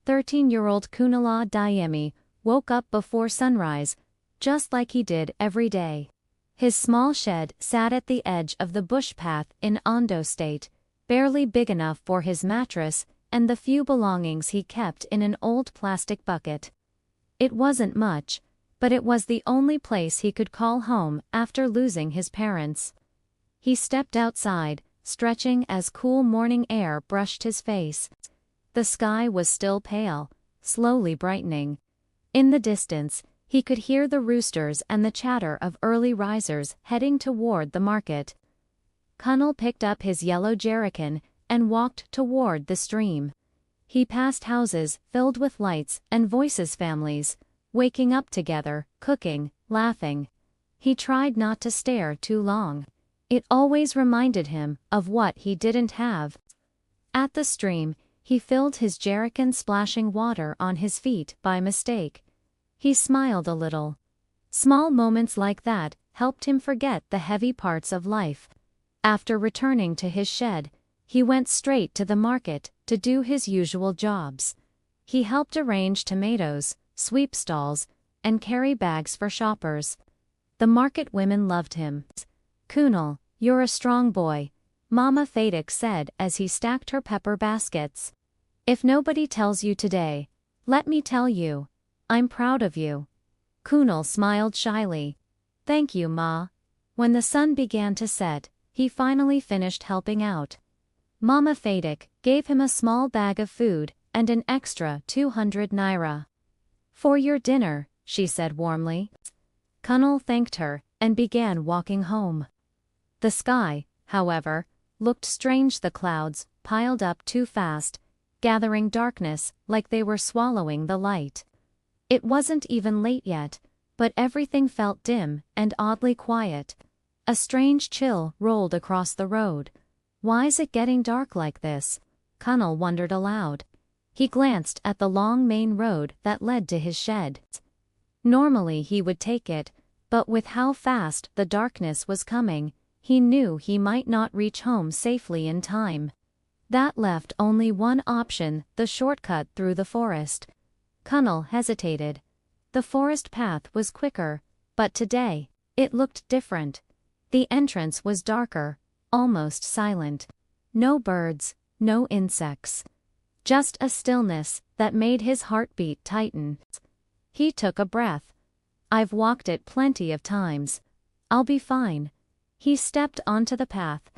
13-year-old Kunala Dayemi woke up before sunrise, just like he did every day. His small shed sat at the edge of the bush path in Ondo State, barely big enough for his mattress and the few belongings he kept in an old plastic bucket. It wasn't much, but it was the only place he could call home after losing his parents. He stepped outside, stretching as cool morning air brushed his face. The sky was still pale, slowly brightening. In the distance, he could hear the roosters and the chatter of early risers heading toward the market. Kunal picked up his yellow jerrycan and walked toward the stream. He passed houses filled with lights and voices, families waking up together, cooking, laughing. He tried not to stare too long. It always reminded him of what he didn't have. At the stream, he filled his jerrycan, splashing water on his feet by mistake. He smiled a little. Small moments like that helped him forget the heavy parts of life. After returning to his shed, he went straight to the market to do his usual jobs. He helped arrange tomatoes, sweep stalls, and carry bags for shoppers. The market women loved him. "Kunal, you're a strong boy," Mama Fadak said as he stacked her pepper baskets. "If nobody tells you today, let me tell you. I'm proud of you." Kunal smiled shyly. "Thank you, Ma." When the sun began to set, he finally finished helping out. Mama Fadak gave him a small bag of food and an extra 200 naira. "For your dinner," she said warmly. Kunal thanked her and began walking home. The sky, however, looked strange. The clouds piled up too fast, gathering darkness like they were swallowing the light. It wasn't even late yet, but everything felt dim and oddly quiet. A strange chill rolled across the road. Why's it getting dark like this? Kunal wondered aloud. He glanced at the long main road that led to his shed. Normally he would take it, but with how fast the darkness was coming, he knew he might not reach home safely in time. That left only one option: the shortcut through the forest. Kunal hesitated. The forest path was quicker, but today, it looked different. The entrance was darker, almost silent. No birds, no insects. Just a stillness that made his heartbeat tighten. He took a breath. "I've walked it plenty of times. I'll be fine." He stepped onto the path.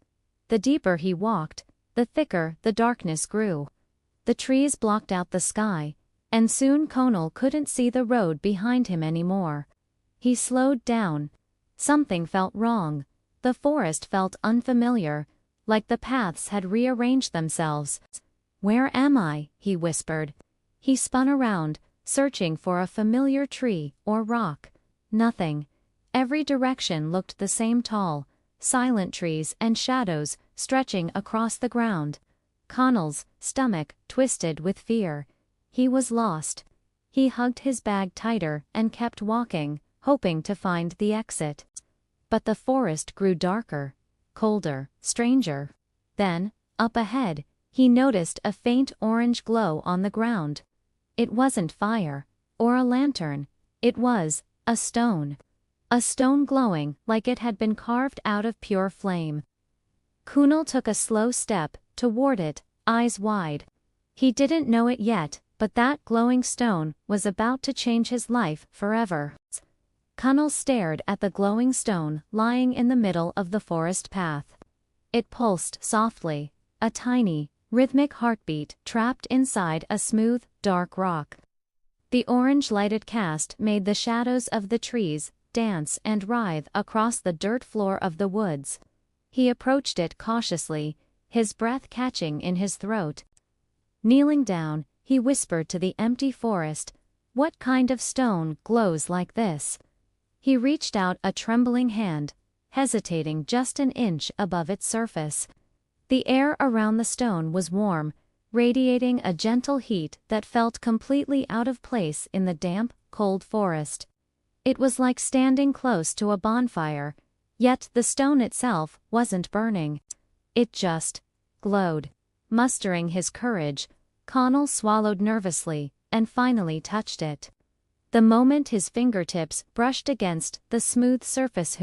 The deeper he walked, the thicker the darkness grew. The trees blocked out the sky, and soon Kunal couldn't see the road behind him anymore. He slowed down. Something felt wrong. The forest felt unfamiliar, like the paths had rearranged themselves. "Where am I?" he whispered. He spun around, searching for a familiar tree or rock. Nothing. Every direction looked the same: tall, silent trees and shadows stretching across the ground. Kunal's stomach twisted with fear. He was lost. He hugged his bag tighter and kept walking, hoping to find the exit. But the forest grew darker, colder, stranger. Then, up ahead, he noticed a faint orange glow on the ground. It wasn't fire, or a lantern. It was a stone. A stone glowing like it had been carved out of pure flame. Kunal took a slow step toward it, eyes wide. He didn't know it yet, but that glowing stone was about to change his life forever. Kunal stared at the glowing stone lying in the middle of the forest path. It pulsed softly, a tiny, rhythmic heartbeat trapped inside a smooth, dark rock. The orange-lighted cast made the shadows of the trees dance and writhe across the dirt floor of the woods. He approached it cautiously, his breath catching in his throat. Kneeling down, he whispered to the empty forest, "What kind of stone glows like this?" He reached out a trembling hand, hesitating just an inch above its surface. The air around the stone was warm, radiating a gentle heat that felt completely out of place in the damp, cold forest. It was like standing close to a bonfire, yet the stone itself wasn't burning. It just glowed. Mustering his courage, Connell swallowed nervously, and finally touched it. The moment his fingertips brushed against the smooth surface,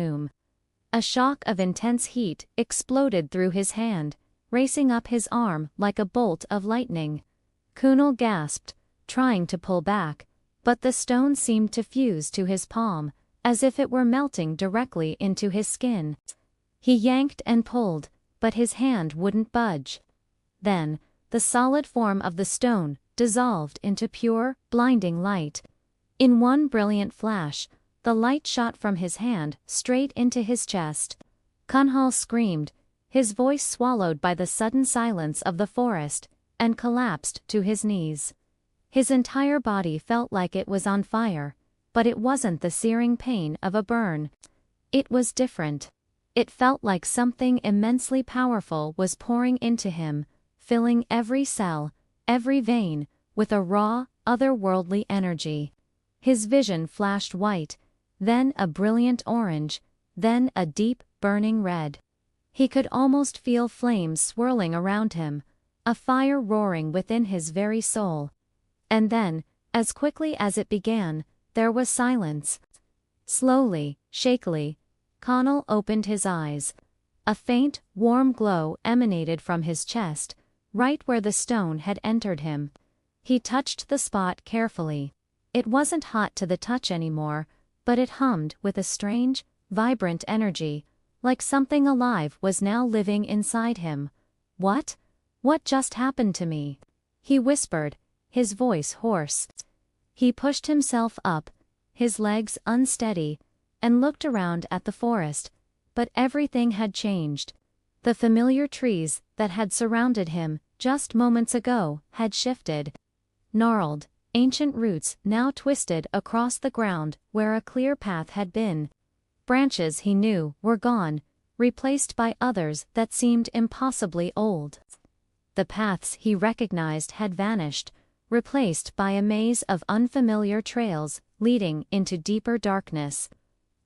a shock of intense heat exploded through his hand, racing up his arm like a bolt of lightning. Kunal gasped, trying to pull back, but the stone seemed to fuse to his palm, as if it were melting directly into his skin. He yanked and pulled, but his hand wouldn't budge. Then, the solid form of the stone dissolved into pure, blinding light. In one brilliant flash, the light shot from his hand straight into his chest. Kunal screamed, his voice swallowed by the sudden silence of the forest, and collapsed to his knees. His entire body felt like it was on fire, but it wasn't the searing pain of a burn. It was different. It felt like something immensely powerful was pouring into him, filling every cell, every vein, with a raw, otherworldly energy. His vision flashed white, then a brilliant orange, then a deep, burning red. He could almost feel flames swirling around him, a fire roaring within his very soul. And then, as quickly as it began, there was silence. Slowly, shakily, Connell opened his eyes. A faint, warm glow emanated from his chest, right where the stone had entered him. He touched the spot carefully. It wasn't hot to the touch anymore, but it hummed with a strange, vibrant energy, like something alive was now living inside him. "What? What just happened to me?" he whispered, his voice hoarse. He pushed himself up, his legs unsteady, and looked around at the forest, but everything had changed. The familiar trees that had surrounded him just moments ago had shifted. Gnarled, ancient roots now twisted across the ground where a clear path had been. Branches he knew were gone, replaced by others that seemed impossibly old. The paths he recognized had vanished, replaced by a maze of unfamiliar trails leading into deeper darkness.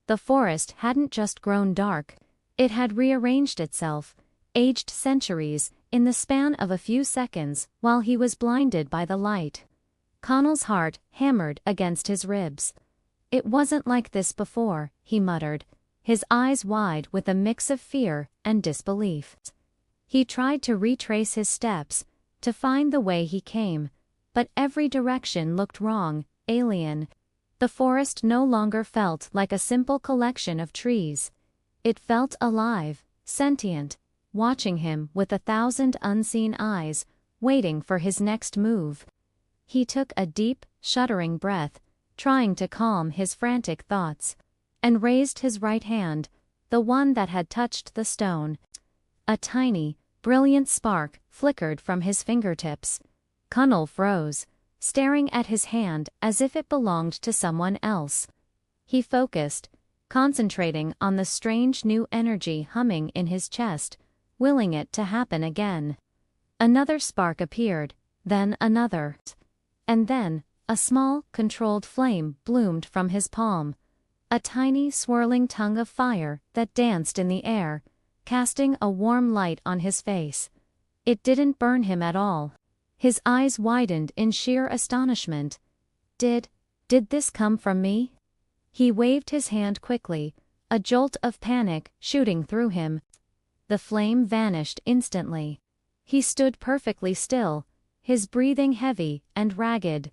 The forest hadn't just grown dark, it had rearranged itself, aged centuries, in the span of a few seconds while he was blinded by the light. Connell's heart hammered against his ribs. "It wasn't like this before," he muttered, his eyes wide with a mix of fear and disbelief. He tried to retrace his steps, to find the way he came, but every direction looked wrong, alien. The forest no longer felt like a simple collection of trees. It felt alive, sentient, watching him with 1,000 unseen eyes, waiting for his next move. He took a deep, shuddering breath, trying to calm his frantic thoughts, and raised his right hand, the one that had touched the stone. A tiny, brilliant spark flickered from his fingertips. Connell froze, staring at his hand as if it belonged to someone else. He focused, concentrating on the strange new energy humming in his chest, willing it to happen again. Another spark appeared, then another. And then, a small, controlled flame bloomed from his palm. A tiny, swirling tongue of fire that danced in the air, casting a warm light on his face. It didn't burn him at all. His eyes widened in sheer astonishment. Did this come from me? He waved his hand quickly, a jolt of panic shooting through him. The flame vanished instantly. He stood perfectly still, his breathing heavy and ragged.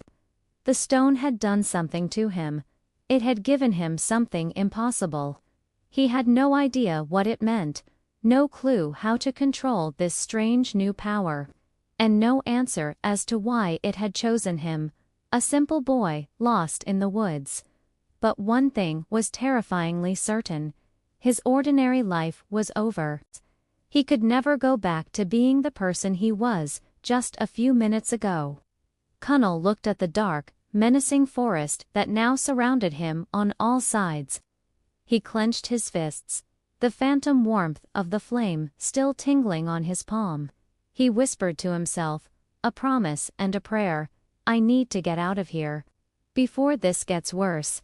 The stone had done something to him. It had given him something impossible. He had no idea what it meant, no clue how to control this strange new power, and no answer as to why it had chosen him, a simple boy lost in the woods. But one thing was terrifyingly certain: his ordinary life was over. He could never go back to being the person he was just a few minutes ago. Connell looked at the dark, menacing forest that now surrounded him on all sides. He clenched his fists, the phantom warmth of the flame still tingling on his palm. He whispered to himself, a promise and a prayer: "I need to get out of here, before this gets worse."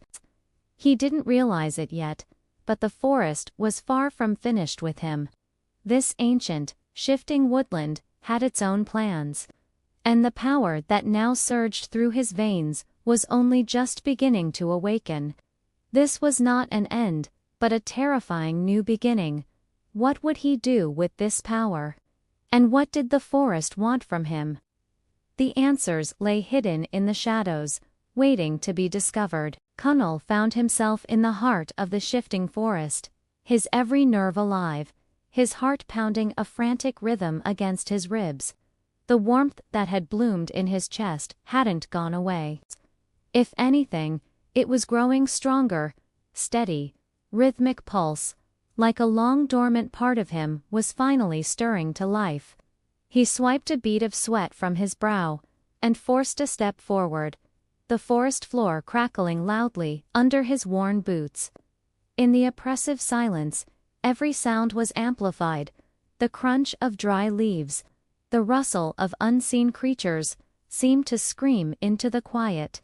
He didn't realize it yet, but the forest was far from finished with him. This ancient, shifting woodland had its own plans. and the power that now surged through his veins was only just beginning to awaken. This was not an end, but a terrifying new beginning. What would he do with this power? And what did the forest want from him? The answers lay hidden in the shadows, waiting to be discovered. Kunnal found himself in the heart of the shifting forest, his every nerve alive, his heart pounding a frantic rhythm against his ribs. The warmth that had bloomed in his chest hadn't gone away. If anything, it was growing stronger, steady, rhythmic pulse, like a long dormant part of him was finally stirring to life. He swiped a bead of sweat from his brow, and forced a step forward, the forest floor crackling loudly under his worn boots. In the oppressive silence, every sound was amplified, the crunch of dry leaves, the rustle of unseen creatures, seemed to scream into the quiet.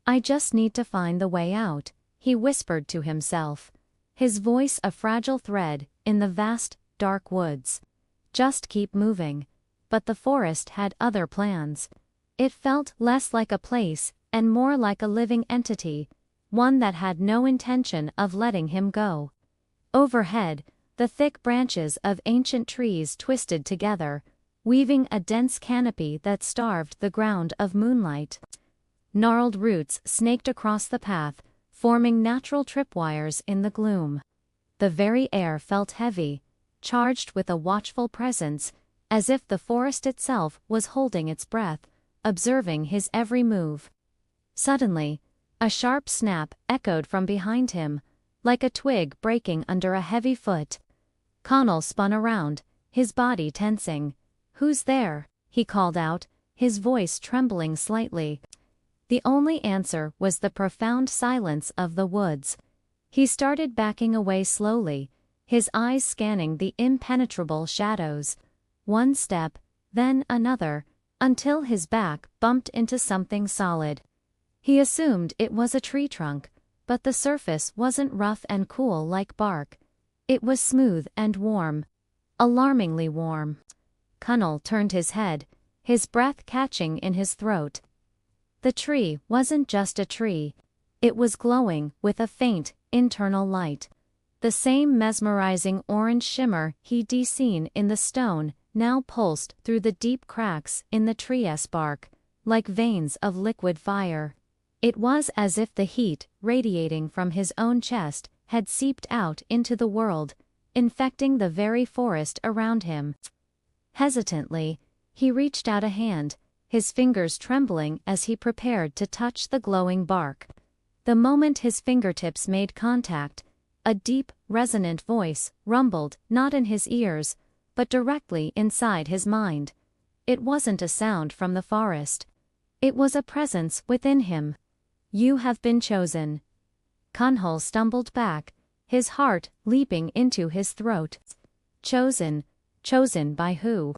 "I just need to find the way out," he whispered to himself, his voice a fragile thread in the vast, dark woods. Just keep moving. But the forest had other plans. It felt less like a place and more like a living entity, one that had no intention of letting him go. Overhead, the thick branches of ancient trees twisted together, weaving a dense canopy that starved the ground of moonlight. Gnarled roots snaked across the path, forming natural tripwires in the gloom. The very air felt heavy, charged with a watchful presence, as if the forest itself was holding its breath, observing his every move. Suddenly, a sharp snap echoed from behind him, like a twig breaking under a heavy foot. Kunnal spun around, his body tensing. "Who's there?" he called out, his voice trembling slightly. The only answer was the profound silence of the woods. He started backing away slowly, his eyes scanning the impenetrable shadows. One step, then another, until his back bumped into something solid. He assumed it was a tree trunk, but the surface wasn't rough and cool like bark. It was smooth and warm. Alarmingly warm. Kunnal turned his head, his breath catching in his throat. The tree wasn't just a tree. It was glowing with a faint, internal light. The same mesmerizing orange shimmer he'd seen in the stone now pulsed through the deep cracks in the tree's bark, like veins of liquid fire. It was as if the heat radiating from his own chest had seeped out into the world, infecting the very forest around him. Hesitantly, he reached out a hand, his fingers trembling as he prepared to touch the glowing bark. The moment his fingertips made contact, a deep, resonant voice rumbled not in his ears, but directly inside his mind. It wasn't a sound from the forest. It was a presence within him. "You have been chosen." Kunnal stumbled back, his heart leaping into his throat. Chosen? Chosen by who?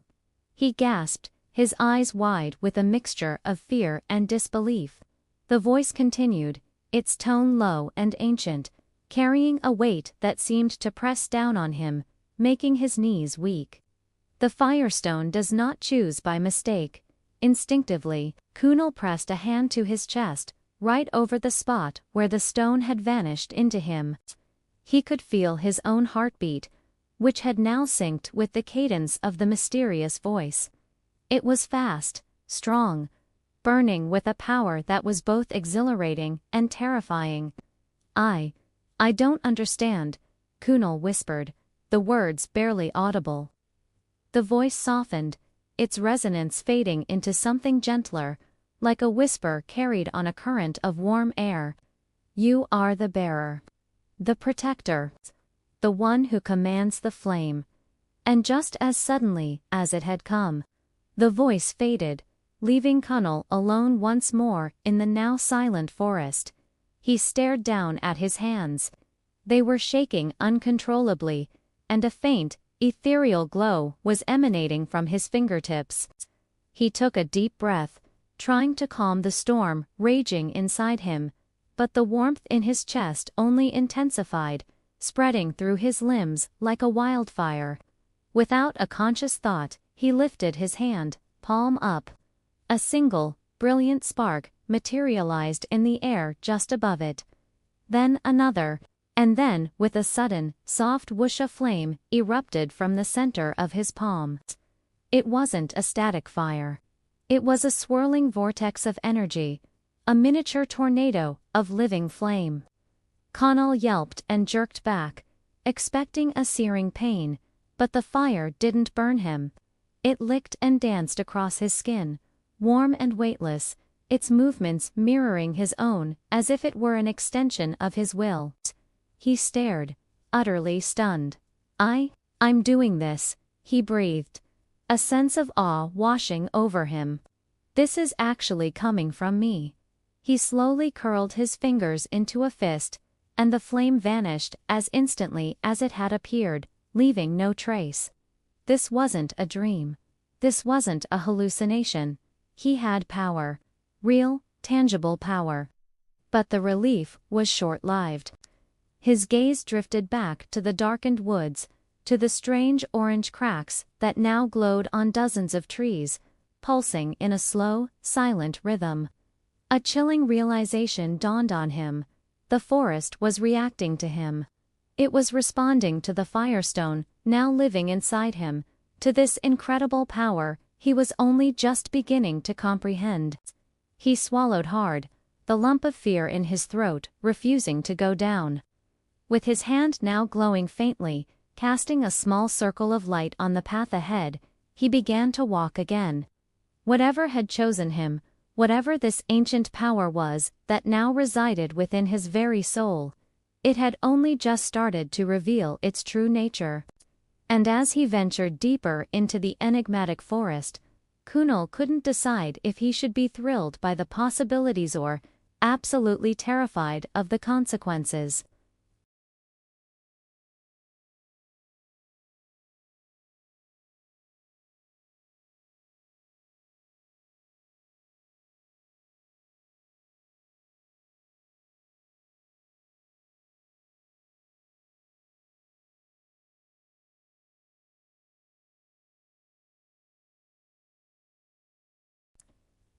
He gasped, his eyes wide with a mixture of fear and disbelief. The voice continued, its tone low and ancient, carrying a weight that seemed to press down on him, making his knees weak. "The Firestone does not choose by mistake." Instinctively, Kunnal pressed a hand to his chest, right over the spot where the stone had vanished into him. He could feel his own heartbeat, which had now synced with the cadence of the mysterious voice. It was fast, strong, burning with a power that was both exhilarating and terrifying. I don't understand," Kunnal whispered, the words barely audible. The voice softened, its resonance fading into something gentler, like a whisper carried on a current of warm air. "You are the bearer. The protector. The one who commands the flame." And just as suddenly as it had come, the voice faded, leaving Kunnal alone once more in the now silent forest. He stared down at his hands. They were shaking uncontrollably, and a faint, ethereal glow was emanating from his fingertips. He took a deep breath, trying to calm the storm raging inside him, but the warmth in his chest only intensified, spreading through his limbs like a wildfire. Without a conscious thought, he lifted his hand, palm up. A single, brilliant spark materialized in the air just above it. Then another, and then, with a sudden, soft whoosh of flame, erupted from the center of his palm. It wasn't a static fire. It was a swirling vortex of energy, a miniature tornado of living flame. Connell yelped and jerked back, expecting a searing pain, but the fire didn't burn him. It licked and danced across his skin, warm and weightless, its movements mirroring his own as if it were an extension of his will. He stared, utterly stunned. I'm doing this, he breathed, a sense of awe washing over him. This is actually coming from me. He slowly curled his fingers into a fist, and the flame vanished as instantly as it had appeared, leaving no trace. This wasn't a dream. This wasn't a hallucination. He had power. Real, tangible power. But the relief was short-lived. His gaze drifted back to the darkened woods, to the strange orange cracks that now glowed on dozens of trees, pulsing in a slow, silent rhythm. A chilling realization dawned on him. The forest was reacting to him. It was responding to the firestone, now living inside him, to this incredible power he was only just beginning to comprehend. He swallowed hard, the lump of fear in his throat refusing to go down. With his hand now glowing faintly, casting a small circle of light on the path ahead, he began to walk again. Whatever had chosen him, whatever this ancient power was that now resided within his very soul, it had only just started to reveal its true nature. And as he ventured deeper into the enigmatic forest, Kunal couldn't decide if he should be thrilled by the possibilities or absolutely terrified of the consequences.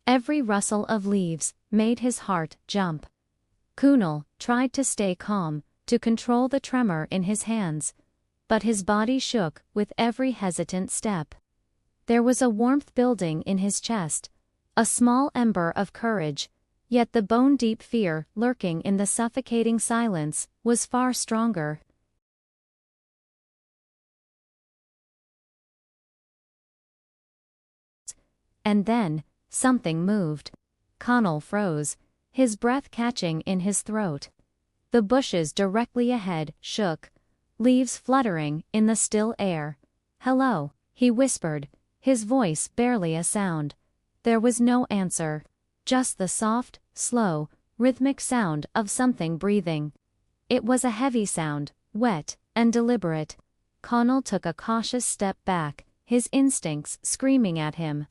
Every rustle of leaves made his heart jump. Kunal tried to stay calm, to control the tremor in his hands, but his body shook with every hesitant step. There was a warmth building in his chest, a small ember of courage, yet the bone-deep fear lurking in the suffocating silence was far stronger. And then, something moved. Connell froze, his breath catching in his throat. The bushes directly ahead shook, leaves fluttering in the still air. "Hello," he whispered, his voice barely a sound. There was no answer, just the soft, slow, rhythmic sound of something breathing. It was a heavy sound, wet and deliberate. Connell took a cautious step back, his instincts screaming at him.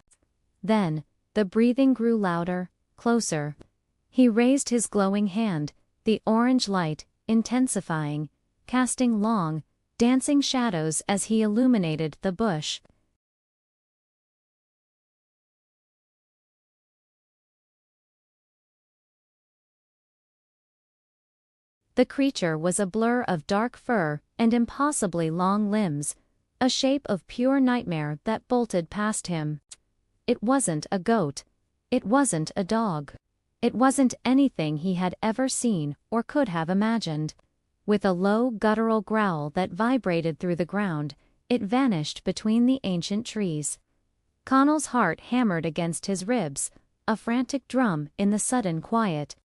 Then, the breathing grew louder, closer. He raised his glowing hand, the orange light intensifying, casting long, dancing shadows as he illuminated the bush. The creature was a blur of dark fur and impossibly long limbs, a shape of pure nightmare that bolted past him. It wasn't a goat. It wasn't a dog. It wasn't anything he had ever seen or could have imagined. With a low guttural growl that vibrated through the ground, it vanished between the ancient trees. Connell's heart hammered against his ribs, a frantic drum in the sudden quiet.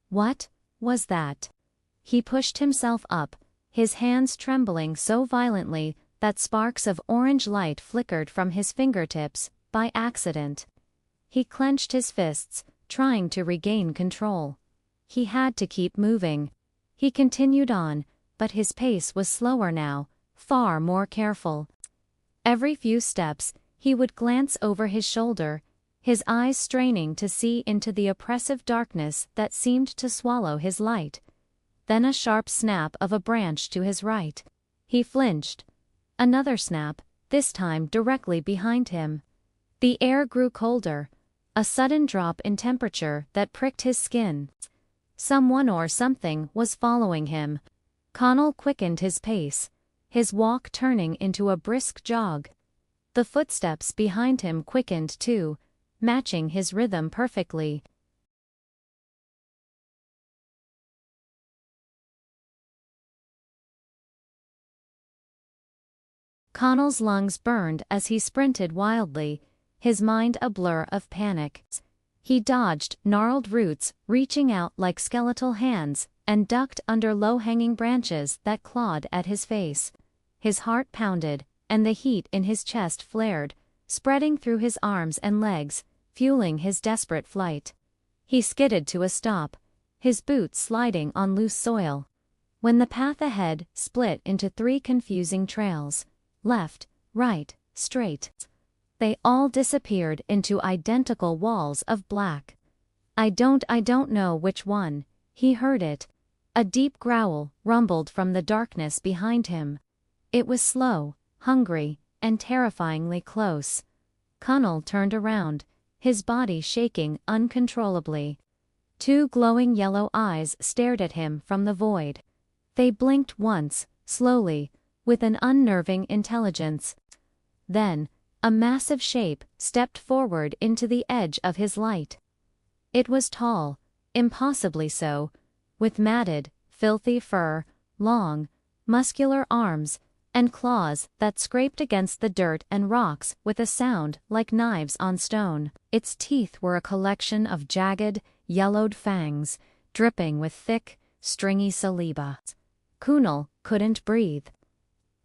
What was that? He pushed himself up, his hands trembling so violently that sparks of orange light flickered from his fingertips, by accident. He clenched his fists, trying to regain control. He had to keep moving. He continued on, but his pace was slower now, far more careful. Every few steps, he would glance over his shoulder, his eyes straining to see into the oppressive darkness that seemed to swallow his light. Then a sharp snap of a branch to his right. He flinched. Another snap, this time directly behind him. The air grew colder. a sudden drop in temperature that pricked his skin. Someone or something was following him. Connell quickened his pace, his walk turning into a brisk jog. The footsteps behind him quickened too, matching his rhythm perfectly. Connell's lungs burned as he sprinted wildly, his mind a blur of panic. He dodged gnarled roots reaching out like skeletal hands, and ducked under low-hanging branches that clawed at his face. His heart pounded, and the heat in his chest flared, spreading through his arms and legs, fueling his desperate flight. He skidded to a stop, his boots sliding on loose soil. When the path ahead split into 3 confusing trails, left, right, straight, they all disappeared into identical walls of black. I don't know which one," he heard it. A deep growl rumbled from the darkness behind him. It was slow, hungry, and terrifyingly close. Connell turned around, his body shaking uncontrollably. 2 glowing yellow eyes stared at him from the void. They blinked once, slowly, with an unnerving intelligence. Then, a massive shape stepped forward into the edge of his light. It was tall, impossibly so, with matted, filthy fur, long, muscular arms, and claws that scraped against the dirt and rocks with a sound like knives on stone. Its teeth were a collection of jagged, yellowed fangs, dripping with thick, stringy saliva. Connell couldn't breathe.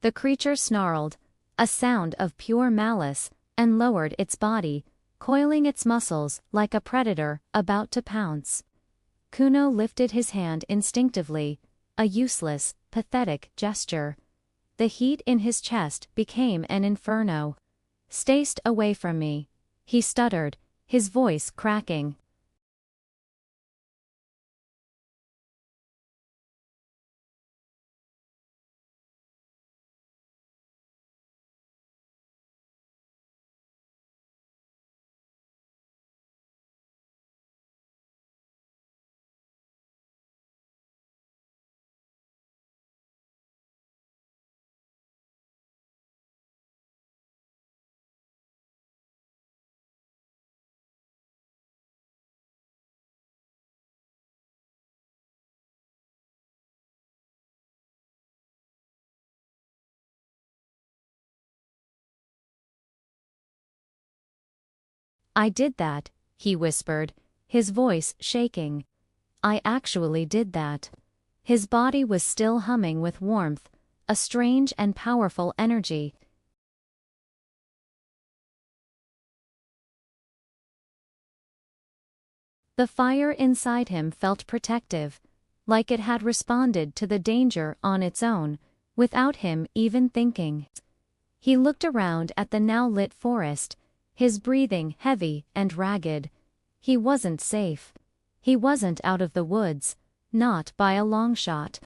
The creature snarled, a sound of pure malice, and lowered its body, coiling its muscles like a predator about to pounce. Connell lifted his hand instinctively, a useless, pathetic gesture. The heat in his chest became an inferno. "Stay away from me," he stuttered, his voice cracking. "I did that," he whispered, his voice shaking. "I actually did that." His body was still humming with warmth, a strange and powerful energy. The fire inside him felt protective, like it had responded to the danger on its own, without him even thinking. He looked around at the now lit forest, his breathing heavy and ragged. He wasn't safe. He wasn't out of the woods, not by a long shot.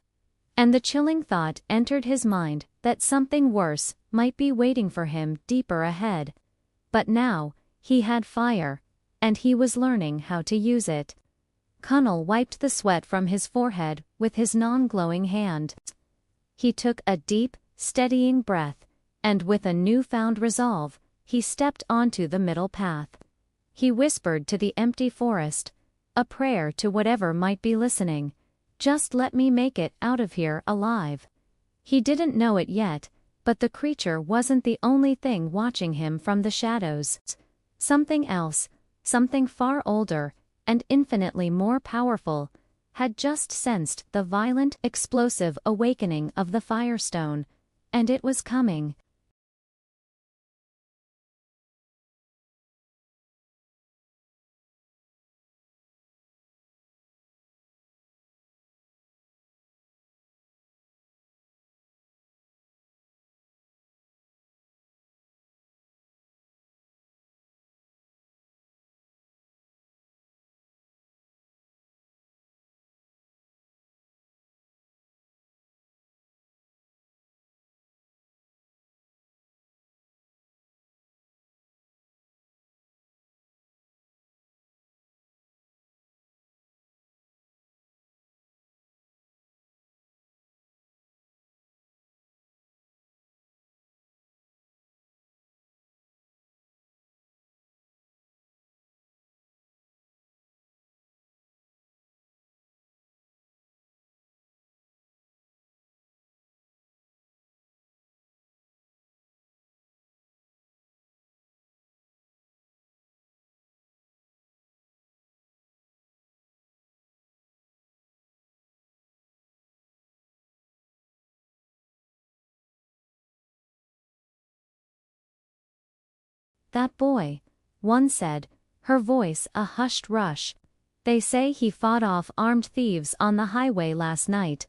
And the chilling thought entered his mind that something worse might be waiting for him deeper ahead. But now, he had fire, and he was learning how to use it. Connell wiped the sweat from his forehead with his non-glowing hand. He took a deep, steadying breath, and with a newfound resolve, he stepped onto the middle path. He whispered to the empty forest, a prayer to whatever might be listening, "Just let me make it out of here alive." He didn't know it yet, but the creature wasn't the only thing watching him from the shadows. Something else, something far older, and infinitely more powerful, had just sensed the violent, explosive awakening of the Firestone, and it was coming. That boy, one said, her voice a hushed rush. They say he fought off armed thieves on the highway last night.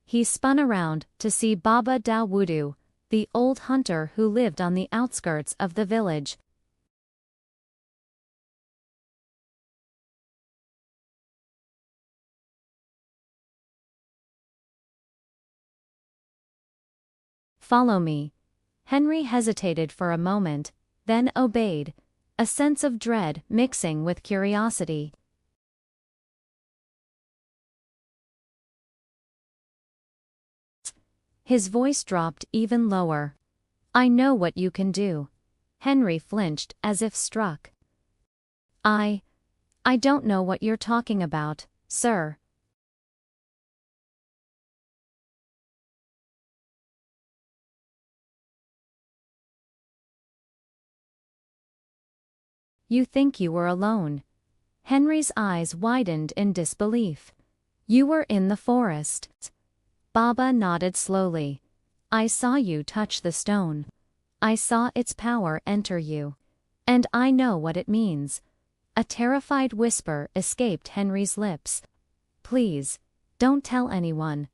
He spun around to see Baba Dawudu, the old hunter who lived on the outskirts of the village. Follow me. Henry hesitated for a moment, then obeyed, a sense of dread mixing with curiosity. His voice dropped even lower. I know what you can do. Henry flinched as if struck. I don't know what you're talking about, sir. You think you were alone. Henry's eyes widened in disbelief. You were in the forest. Baba nodded slowly. I saw you touch the stone. I saw its power enter you. And I know what it means. A terrified whisper escaped Henry's lips. Please, don't tell anyone.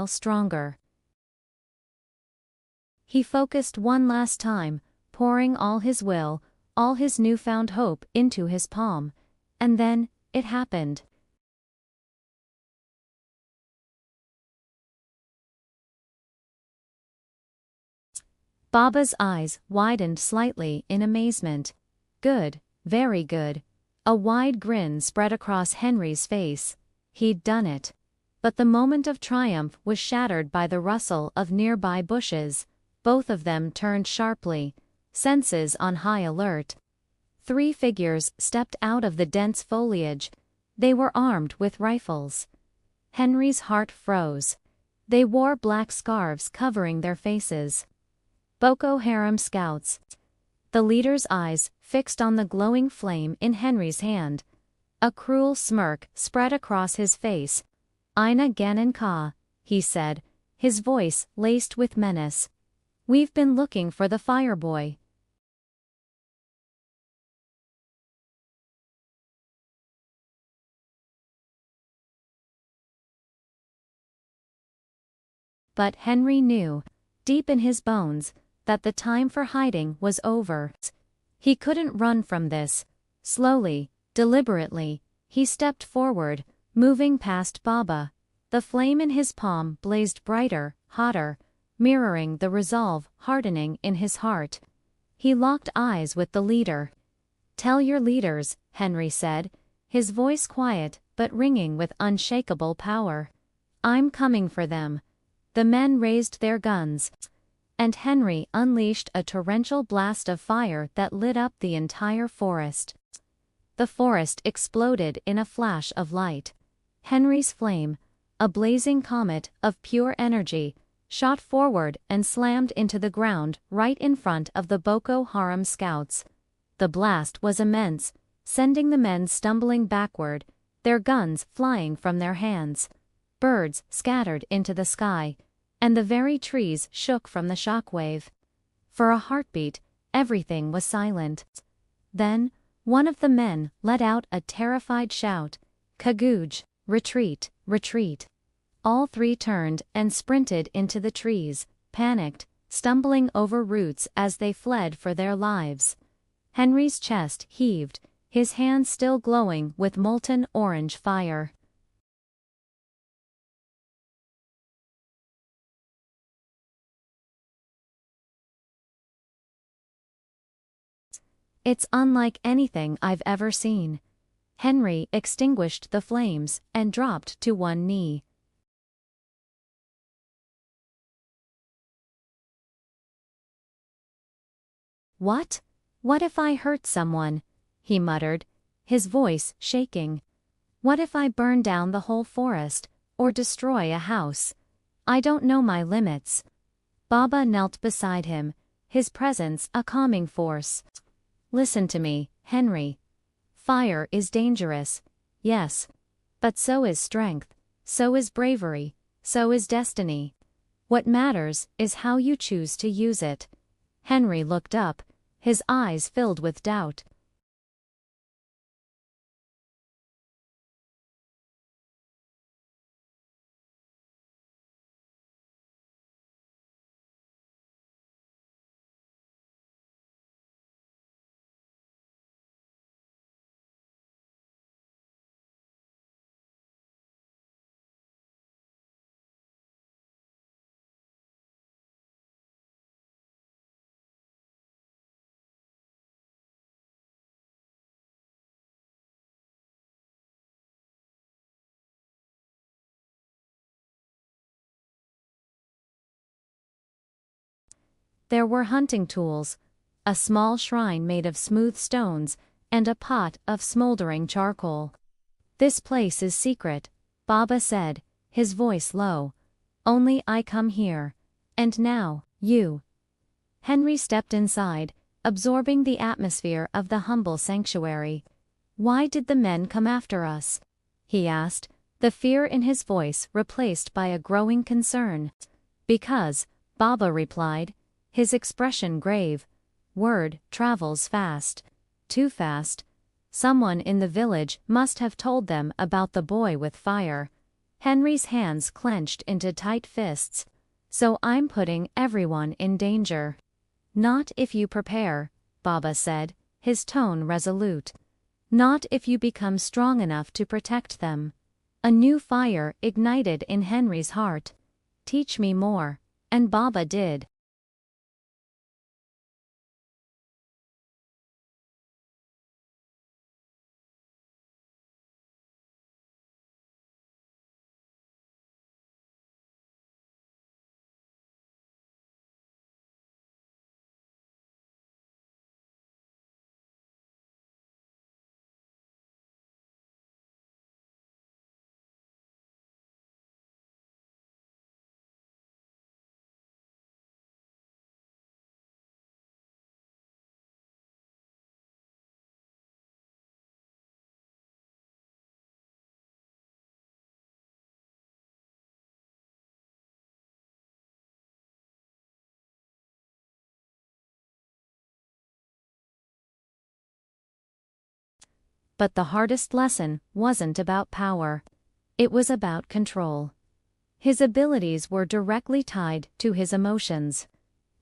Stronger. He focused one last time, pouring all his will, all his newfound hope into his palm. And then, it happened. Baba's eyes widened slightly in amazement. Good, Very good. A wide grin spread across Henry's face. He'd done it. But the moment of triumph was shattered by the rustle of nearby bushes. Both of them turned sharply, senses on high alert. 3 figures stepped out of the dense foliage. They were armed with rifles. Henry's heart froze. They wore black scarves covering their faces. Boko Haram scouts. The leader's eyes fixed on the glowing flame in Henry's hand. A cruel smirk spread across his face. "Ina Ganon Ka," he said, his voice laced with menace. "We've been looking for the Fireboy." But Henry knew, deep in his bones, that the time for hiding was over. He couldn't run from this. Slowly, deliberately, he stepped forward, moving past Baba. The flame in his palm blazed brighter, hotter, mirroring the resolve hardening in his heart. He locked eyes with the leader. "Tell your leaders," Henry said, his voice quiet but ringing with unshakable power. "I'm coming for them." The men raised their guns, and Henry unleashed a torrential blast of fire that lit up the entire forest. The forest exploded in a flash of light. Henry's flame, a blazing comet of pure energy, shot forward and slammed into the ground right in front of the Boko Haram scouts. The blast was immense, sending the men stumbling backward, their guns flying from their hands. Birds scattered into the sky, and the very trees shook from the shockwave. For a heartbeat, everything was silent. Then, one of the men let out a terrified shout. "Kagooj, retreat, retreat." All 3 turned and sprinted into the trees, panicked, stumbling over roots as they fled for their lives. Henry's chest heaved, his hands still glowing with molten orange fire. "It's unlike anything I've ever seen." Henry extinguished the flames and dropped to one knee. "What? What if I hurt someone?" he muttered, his voice shaking. "What if I burn down the whole forest, or destroy a house? I don't know my limits." Baba knelt beside him, his presence a calming force. "Listen to me, Henry. Fire is dangerous, yes. But so is strength, so is bravery, so is destiny. What matters is how you choose to use it." Henry looked up, his eyes filled with doubt. There were hunting tools, a small shrine made of smooth stones, and a pot of smoldering charcoal. "This place is secret," Baba said, his voice low. "Only I come here. And now, you." Henry stepped inside, absorbing the atmosphere of the humble sanctuary. "Why did the men come after us?" he asked, the fear in his voice replaced by a growing concern. "Because," Baba replied, his expression grave. "Word travels fast. Too fast. Someone in the village must have told them about the boy with fire." Henry's hands clenched into tight fists. "So I'm putting everyone in danger." "Not if you prepare," Baba said, his tone resolute. "Not if you become strong enough to protect them." A new fire ignited in Henry's heart. "Teach me more." And Baba did. But the hardest lesson wasn't about power. It was about control. His abilities were directly tied to his emotions.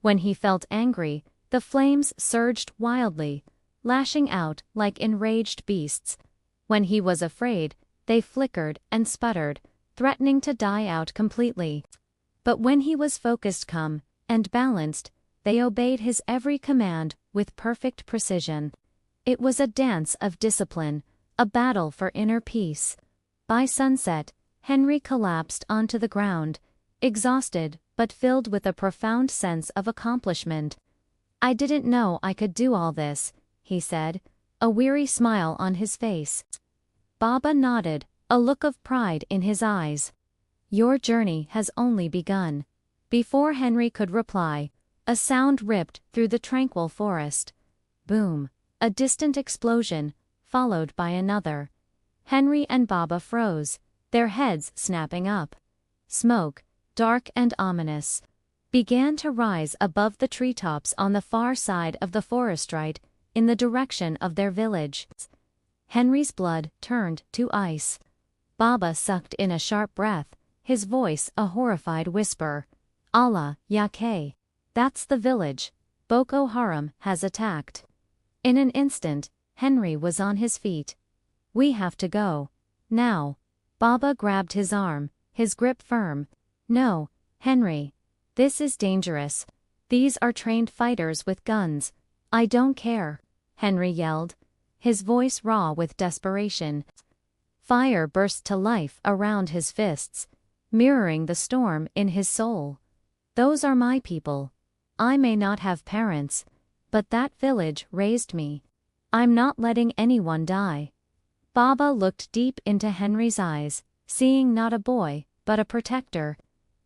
When he felt angry, the flames surged wildly, lashing out like enraged beasts. When he was afraid, they flickered and sputtered, threatening to die out completely. But when he was focused, calm, and balanced, they obeyed his every command with perfect precision. It was a dance of discipline, a battle for inner peace. By sunset, Henry collapsed onto the ground, exhausted but filled with a profound sense of accomplishment. "I didn't know I could do all this," he said, a weary smile on his face. Baba nodded, a look of pride in his eyes. "Your journey has only begun." Before Henry could reply, a sound ripped through the tranquil forest. Boom! A distant explosion, followed by another. Henry and Baba froze, their heads snapping up. Smoke, dark and ominous, began to rise above the treetops on the far side of the forest, right in the direction of their village. Henry's blood turned to ice. Baba sucked in a sharp breath, his voice a horrified whisper. "Allah, Yake. That's the village. Boko Haram has attacked." In an instant, Henry was on his feet. "We have to go. Now." Baba grabbed his arm, his grip firm. "No, Henry. This is dangerous. These are trained fighters with guns. I don't care," Henry yelled, his voice raw with desperation. Fire burst to life around his fists, mirroring the storm in his soul. "Those are my people. I may not have parents, but that village raised me. I'm not letting anyone die." Baba looked deep into Henry's eyes, seeing not a boy, but a protector.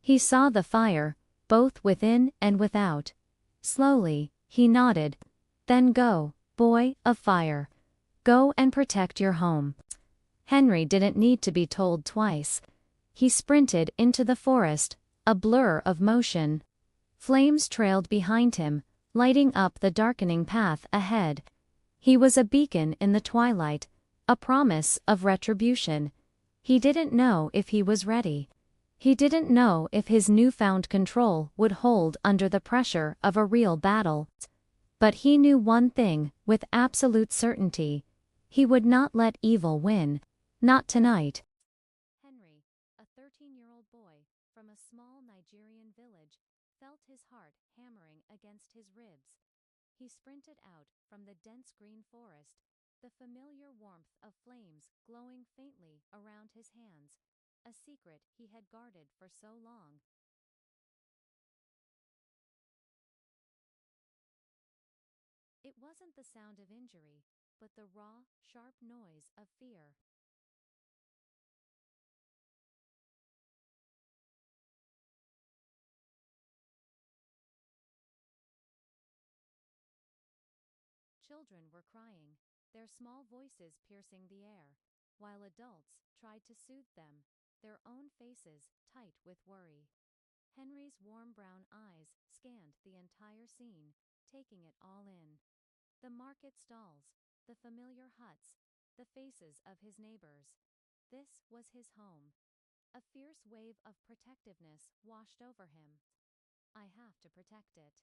He saw the fire, both within and without. Slowly, he nodded. "Then go, boy of fire. Go and protect your home." Henry didn't need to be told twice. He sprinted into the forest, a blur of motion. Flames trailed behind him, lighting up the darkening path ahead. He was a beacon in the twilight, a promise of retribution. He didn't know if he was ready. He didn't know if his newfound control would hold under the pressure of a real battle. But he knew one thing with absolute certainty. He would not let evil win. Not tonight. Henry, a 13-year-old boy from a small Nigerian village, felt his heart hammering against his ribs. He sprinted out from the dense green forest, the familiar warmth of flames glowing faintly around his hands, a secret he had guarded for so long. It wasn't the sound of injury, but the raw, sharp noise of fear. Children were crying, their small voices piercing the air, while adults tried to soothe them, their own faces tight with worry. Henry's warm brown eyes scanned the entire scene, taking it all in. The market stalls, the familiar huts, the faces of his neighbors. This was his home. A fierce wave of protectiveness washed over him. "I have to protect it."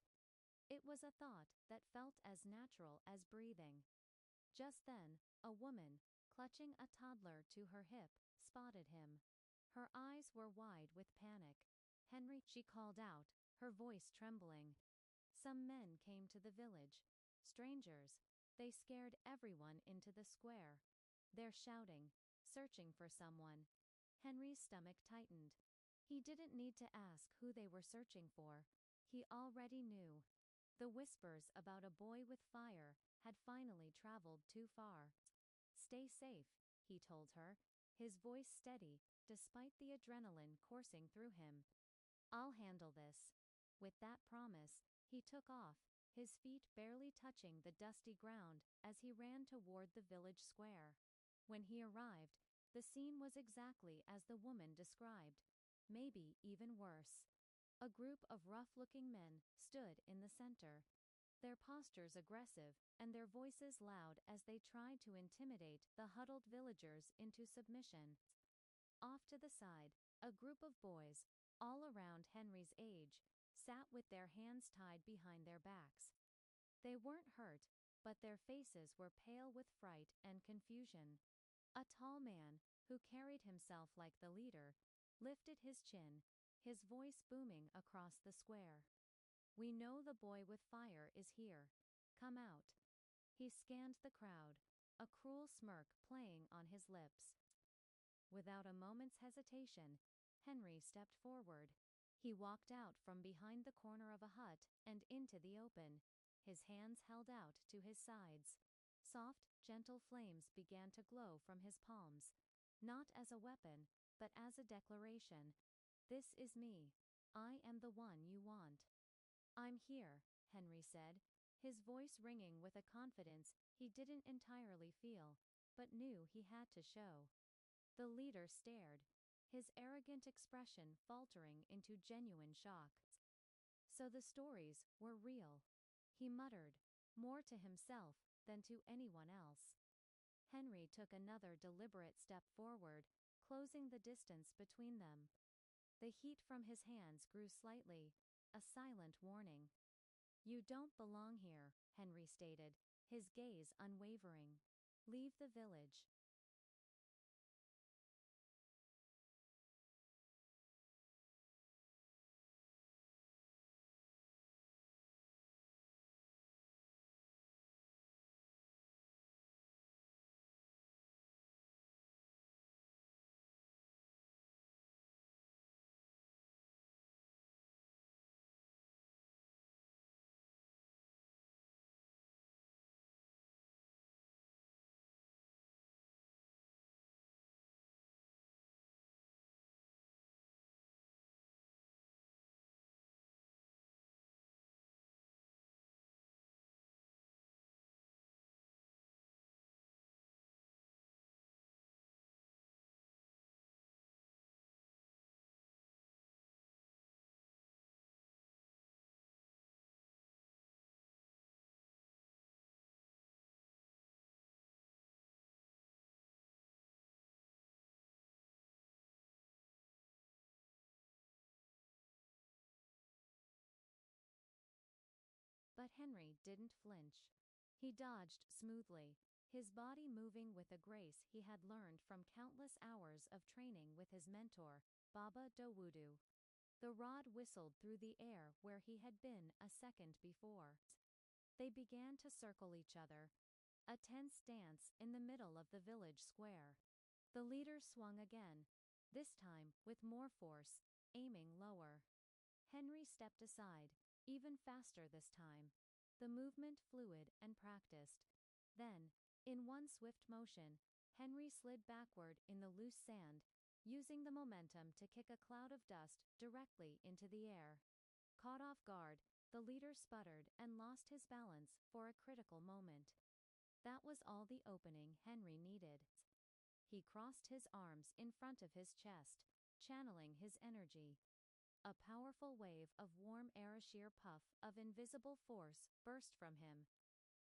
It was a thought that felt as natural as breathing. Just then, a woman, clutching a toddler to her hip, spotted him. Her eyes were wide with panic. "Henry," she called out, her voice trembling. "Some men came to the village. Strangers. They scared everyone into the square. They're shouting, searching for someone." Henry's stomach tightened. He didn't need to ask who they were searching for. He already knew. The whispers about a boy with fire had finally traveled too far. "Stay safe," he told her, his voice steady, despite the adrenaline coursing through him. "I'll handle this." With that promise, he took off, his feet barely touching the dusty ground as he ran toward the village square. When he arrived, the scene was exactly as the woman described, maybe even worse. A group of rough-looking men stood in the center, their postures aggressive, and their voices loud as they tried to intimidate the huddled villagers into submission. Off to the side, a group of boys, all around Henry's age, sat with their hands tied behind their backs. They weren't hurt, but their faces were pale with fright and confusion. A tall man, who carried himself like the leader, lifted his chin, his voice booming across the square. "We know the boy with fire is here. Come out." He scanned the crowd, a cruel smirk playing on his lips. Without a moment's hesitation, Henry stepped forward. He walked out from behind the corner of a hut and into the open, his hands held out to his sides. Soft, gentle flames began to glow from his palms, not as a weapon, but as a declaration. "This is me. I am the one you want." "I'm here," Henry said, his voice ringing with a confidence he didn't entirely feel, but knew he had to show. The leader stared, his arrogant expression faltering into genuine shock. So the stories were real. He muttered, more to himself than to anyone else. Henry took another deliberate step forward, closing the distance between them. The heat from his hands grew slightly, a silent warning. "You don't belong here," Henry stated, his gaze unwavering. "Leave the village." But Henry didn't flinch. He dodged smoothly, his body moving with a grace he had learned from countless hours of training with his mentor, Baba Dawudu. The rod whistled through the air where he had been a second before. They began to circle each other, a tense dance in the middle of the village square. The leader swung again, this time with more force, aiming lower. Henry stepped aside, even faster this time, the movement fluid and practiced. Then, in one swift motion, Henry slid backward in the loose sand, using the momentum to kick a cloud of dust directly into the air. Caught off guard, the leader sputtered and lost his balance for a critical moment. That was all the opening Henry needed. He crossed his arms in front of his chest, channeling his energy. A powerful wave of warm air, a sheer puff of invisible force burst from him.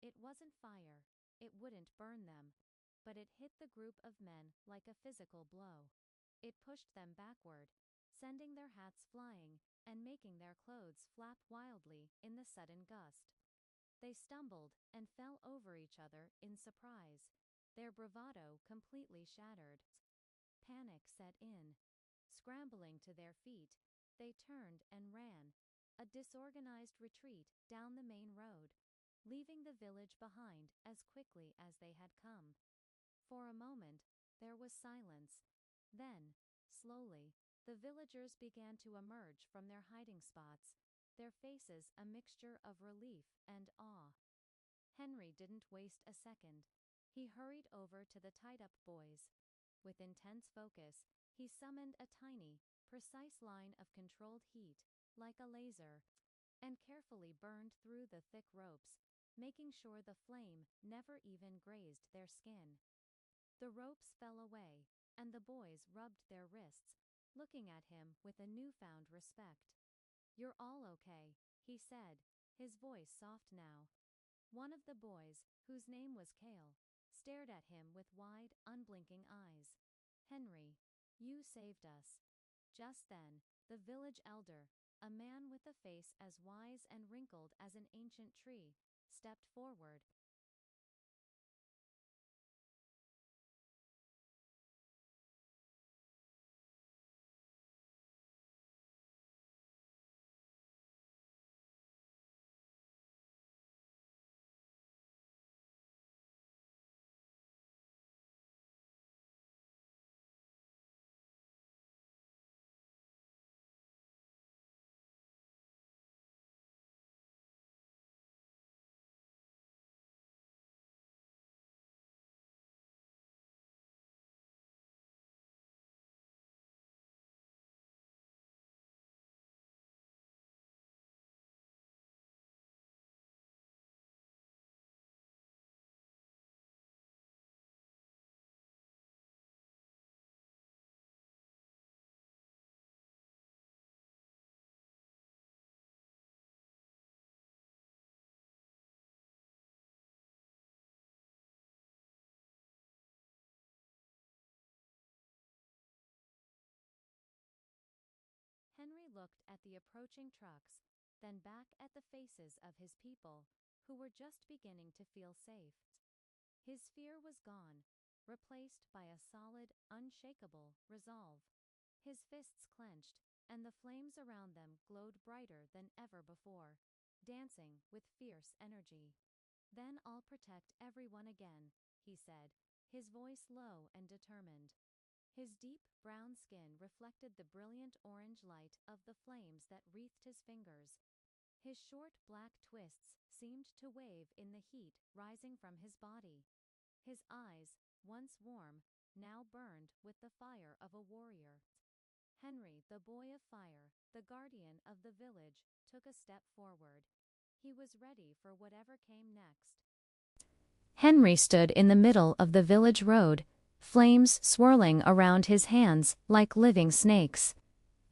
It wasn't fire, it wouldn't burn them, but it hit the group of men like a physical blow. It pushed them backward, sending their hats flying and making their clothes flap wildly in the sudden gust. They stumbled and fell over each other in surprise, their bravado completely shattered. Panic set in. Scrambling to their feet, they turned and ran, a disorganized retreat down the main road, leaving the village behind as quickly as they had come. For a moment, there was silence. Then, slowly, the villagers began to emerge from their hiding spots, their faces a mixture of relief and awe. Henry didn't waste a second. He hurried over to the tied-up boys. With intense focus, he summoned a tiny, precise line of controlled heat, like a laser, and carefully burned through the thick ropes, making sure the flame never even grazed their skin. The ropes fell away, and the boys rubbed their wrists, looking at him with a newfound respect. "You're all okay," he said, his voice soft now. One of the boys, whose name was Kale, stared at him with wide, unblinking eyes. Henry, you saved us. Just then, the village elder, a man with a face as wise and wrinkled as an ancient tree, stepped forward. Henry looked at the approaching trucks, then back at the faces of his people, who were just beginning to feel safe. His fear was gone, replaced by a solid, unshakable resolve. His fists clenched, and the flames around them glowed brighter than ever before, dancing with fierce energy. Then I'll protect everyone again, he said, his voice low and determined. His deep brown skin reflected the brilliant orange light of the flames that wreathed his fingers. His short black twists seemed to wave in the heat rising from his body. His eyes, once warm, now burned with the fire of a warrior. Henry, the boy of fire, the guardian of the village, took a step forward. He was ready for whatever came next. Henry stood in the middle of the village road, flames swirling around his hands like living snakes.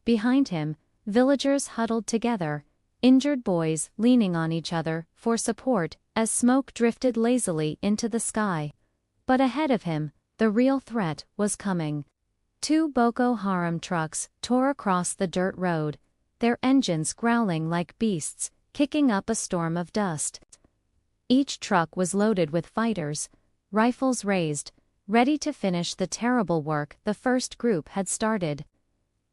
Behind him, villagers huddled together, injured boys leaning on each other for support as smoke drifted lazily into the sky. But ahead of him, the real threat was coming. 2 Boko Haram trucks tore across the dirt road, their engines growling like beasts, kicking up a storm of dust. Each truck was loaded with fighters, rifles raised, ready to finish the terrible work the first group had started.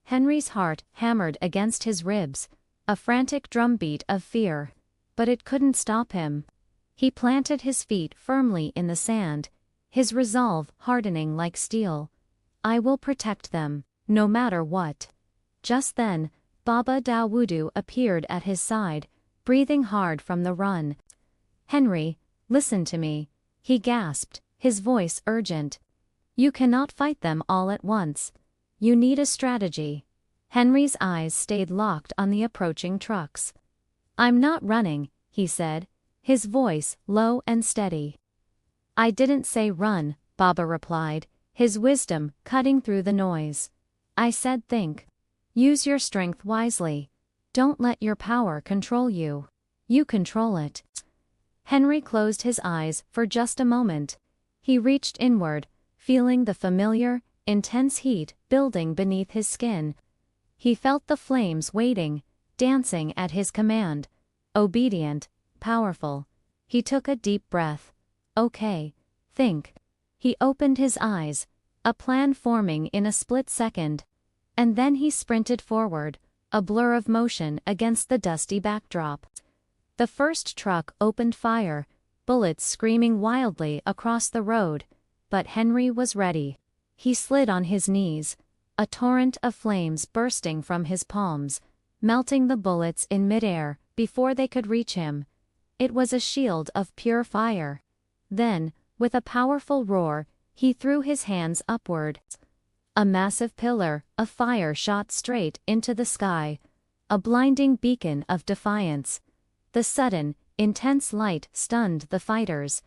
Henry's heart hammered against his ribs, a frantic drumbeat of fear. But it couldn't stop him. He planted his feet firmly in the sand, his resolve hardening like steel. I will protect them, no matter what. Just then, Baba Dawudu appeared at his side, breathing hard from the run. Henry, listen to me, he gasped, his voice urgent. You cannot fight them all at once. You need a strategy. Henry's eyes stayed locked on the approaching trucks. I'm not running, he said, his voice low and steady. I didn't say run, Baba replied, his wisdom cutting through the noise. I said think. Use your strength wisely. Don't let your power control you. You control it. Henry closed his eyes for just a moment. He reached inward, feeling the familiar, intense heat building beneath his skin. He felt the flames waiting, dancing at his command. Obedient, powerful. He took a deep breath. Okay, think. He opened his eyes, a plan forming in a split second. And then he sprinted forward, a blur of motion against the dusty backdrop. The first truck opened fire, bullets screaming wildly across the road. But Henry was ready. He slid on his knees, a torrent of flames bursting from his palms, melting the bullets in midair before they could reach him. It was a shield of pure fire. Then, with a powerful roar, he threw his hands upward. A massive pillar of fire shot straight into the sky, a blinding beacon of defiance. The sudden, intense light stunned the fighters.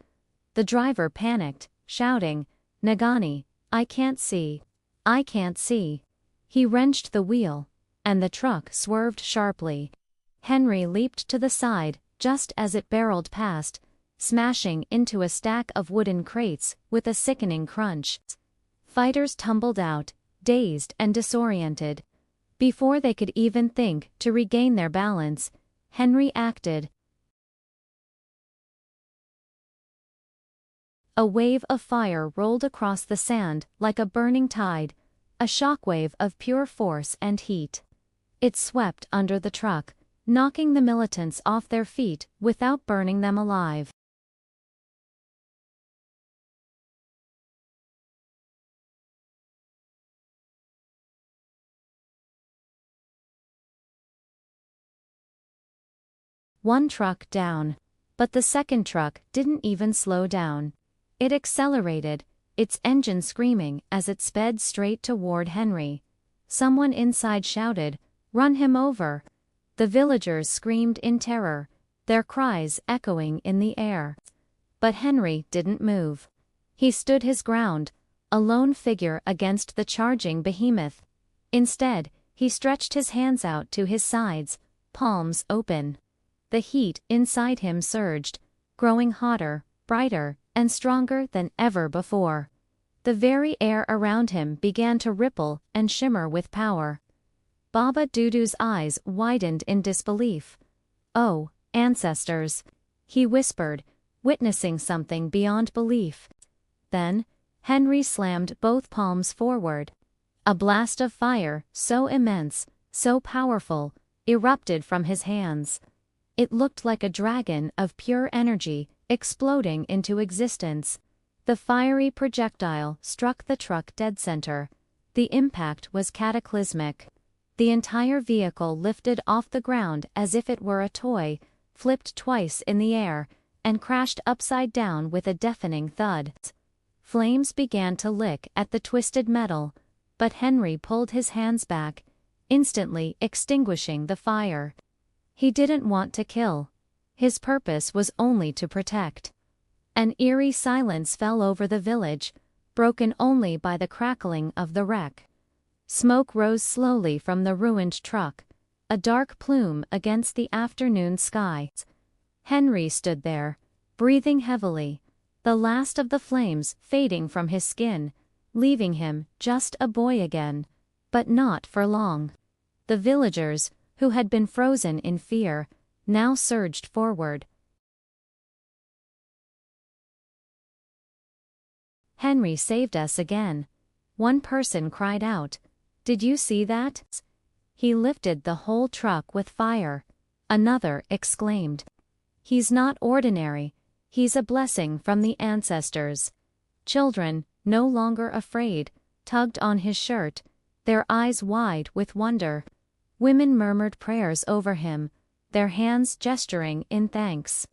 The driver panicked, shouting, Nagani, I can't see. I can't see. He wrenched the wheel, and the truck swerved sharply. Henry leaped to the side just as it barreled past, smashing into a stack of wooden crates with a sickening crunch. Fighters tumbled out, dazed and disoriented. Before they could even think to regain their balance, Henry acted. A wave of fire rolled across the sand like a burning tide, a shockwave of pure force and heat. It swept under the truck, knocking the militants off their feet without burning them alive. One truck down. But the second truck didn't even slow down. It accelerated, its engine screaming as it sped straight toward Henry. Someone inside shouted, "Run him over!" The villagers screamed in terror, their cries echoing in the air. But Henry didn't move. He stood his ground, a lone figure against the charging behemoth. Instead, he stretched his hands out to his sides, palms open. The heat inside him surged, growing hotter, brighter, and stronger than ever before. The very air around him began to ripple and shimmer with power. Baba Dudu's eyes widened in disbelief. "Oh, ancestors," he whispered, witnessing something beyond belief. Then, Henry slammed both palms forward. A blast of fire, so immense, so powerful, erupted from his hands. It looked like a dragon of pure energy, exploding into existence. The fiery projectile struck the truck dead center. The impact was cataclysmic. The entire vehicle lifted off the ground as if it were a toy, flipped twice in the air, and crashed upside down with a deafening thud. Flames began to lick at the twisted metal, but Henry pulled his hands back, instantly extinguishing the fire. He didn't want to kill. His purpose was only to protect. An eerie silence fell over the village, broken only by the crackling of the wreck. Smoke rose slowly from the ruined truck, a dark plume against the afternoon sky. Henry stood there, breathing heavily, the last of the flames fading from his skin, leaving him just a boy again. But not for long. The villagers, who had been frozen in fear, now surged forward. "Henry saved us again," one person cried out. "Did you see that? He lifted the whole truck with fire," another exclaimed. "He's not ordinary, he's a blessing from the ancestors." Children, no longer afraid, tugged on his shirt, their eyes wide with wonder. Women murmured prayers over him, their hands gesturing in thanks.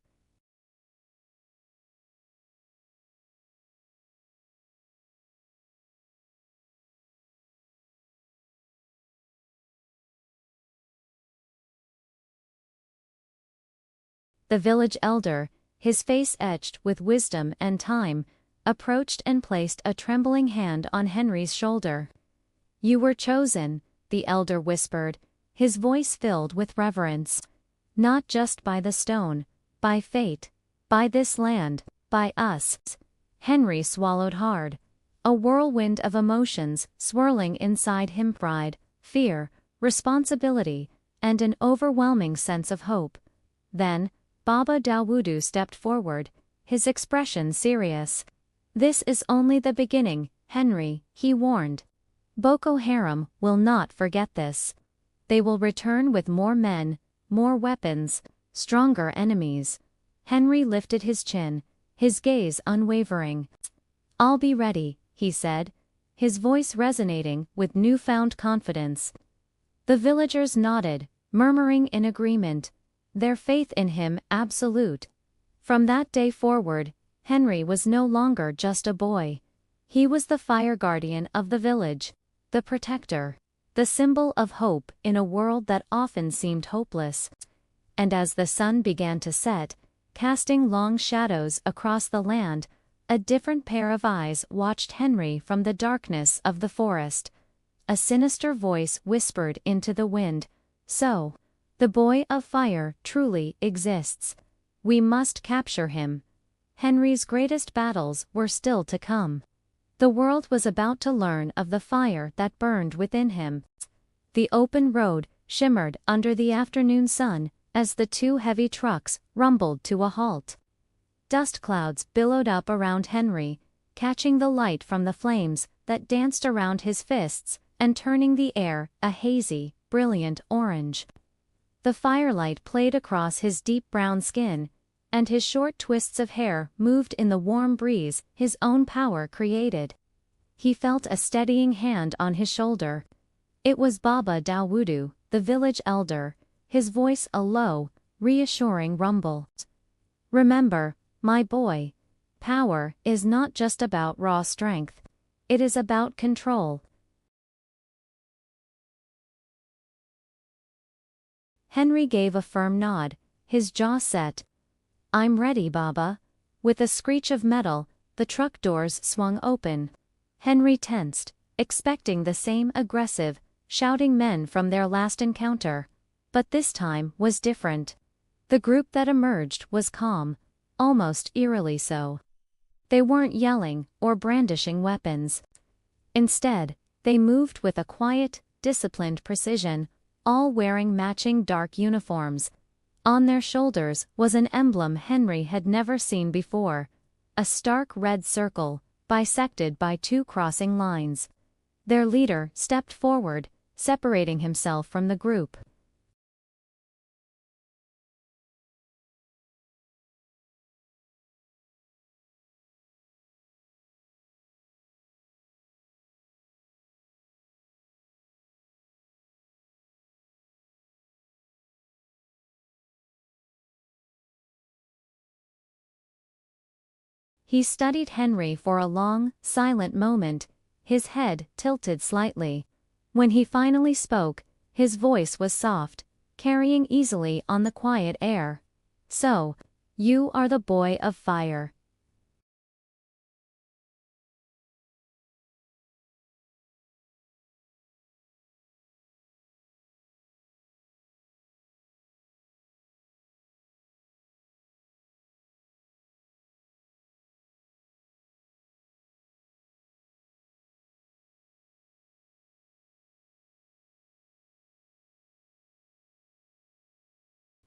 The village elder, his face etched with wisdom and time, approached and placed a trembling hand on Henry's shoulder. "You were chosen," the elder whispered, his voice filled with reverence. "Not just by the stone, by fate, by this land, by us." Henry swallowed hard. A whirlwind of emotions swirling inside him: pride, fear, responsibility, and an overwhelming sense of hope. Then, Baba Dawudu stepped forward, his expression serious. "This is only the beginning, Henry," he warned. "Boko Haram will not forget this. They will return with more men, more weapons, stronger enemies." Henry lifted his chin, his gaze unwavering. "I'll be ready," he said, his voice resonating with newfound confidence. The villagers nodded, murmuring in agreement, their faith in him absolute. From that day forward, Henry was no longer just a boy. He was the fire guardian of the village, the protector, the symbol of hope in a world that often seemed hopeless. And as the sun began to set, casting long shadows across the land, a different pair of eyes watched Henry from the darkness of the forest. A sinister voice whispered into the wind, "So, the boy of fire truly exists. We must capture him. Henry's greatest battles were still to come. The world was about to learn of the fire that burned within him. The open road shimmered under the afternoon sun as the two heavy trucks rumbled to a halt. Dust clouds billowed up around Henry, catching the light from the flames that danced around his fists and turning the air a hazy, brilliant orange. The firelight played across his deep brown skin, and his short twists of hair moved in the warm breeze his own power created. He felt a steadying hand on his shoulder. It was Baba Dawudu, the village elder, his voice a low, reassuring rumble. "Remember, my boy, power is not just about raw strength. It is about control." Henry gave a firm nod, his jaw set. "I'm ready, Baba." With a screech of metal, the truck doors swung open. Henry tensed, expecting the same aggressive, shouting men from their last encounter. But this time was different. The group that emerged was calm, almost eerily so. They weren't yelling or brandishing weapons. Instead, they moved with a quiet, disciplined precision, all wearing matching dark uniforms. On their shoulders was an emblem Henry had never seen before, a stark red circle, bisected by two crossing lines. Their leader stepped forward, separating himself from the group. He studied Henry for a long, silent moment, his head tilted slightly. When he finally spoke, his voice was soft, carrying easily on the quiet air. "So, you are the boy of fire."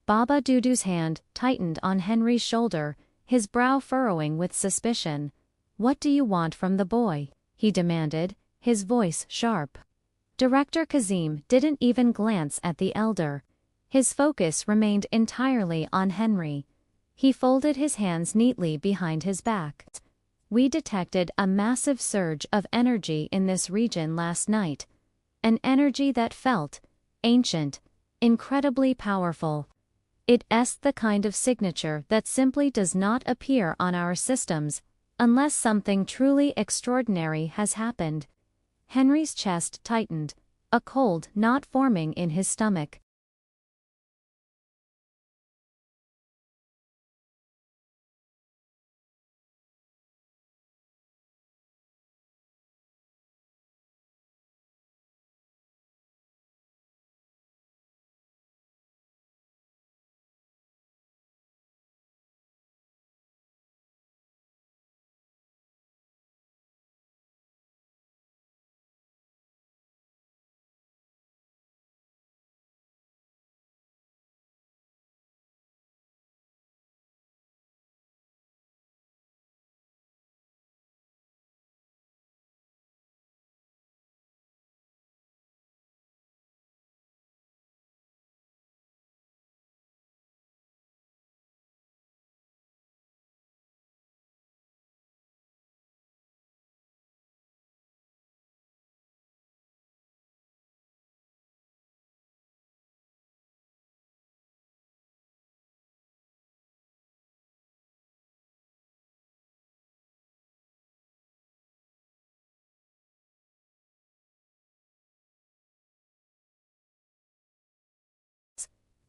Baba Dudu's hand tightened on Henry's shoulder, his brow furrowing with suspicion. "What do you want from the boy?" he demanded, his voice sharp. Director Kazim didn't even glance at the elder. His focus remained entirely on Henry. He folded his hands neatly behind his back. "We detected a massive surge of energy in this region last night. An energy that felt ancient, incredibly powerful. It's the kind of signature that simply does not appear on our systems, unless something truly extraordinary has happened." Henry's chest tightened, a cold knot forming in his stomach.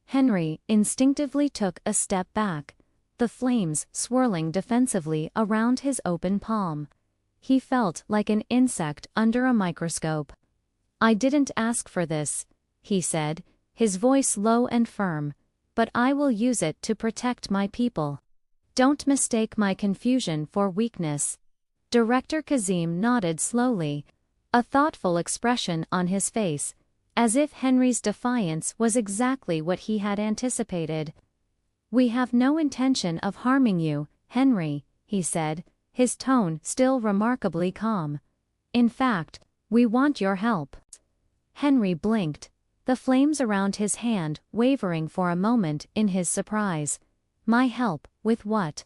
Henry instinctively took a step back, the flames swirling defensively around his open palm. He felt like an insect under a microscope. "I didn't ask for this," he said, his voice low and firm, "but I will use it to protect my people." Don't mistake my confusion for weakness. Director Kazim nodded slowly, a thoughtful expression on his face, as if Henry's defiance was exactly what he had anticipated. We have no intention of harming you, Henry, he said, his tone still remarkably calm. In fact, we want your help. Henry blinked, the flames around his hand wavering for a moment in his surprise. My help, with what?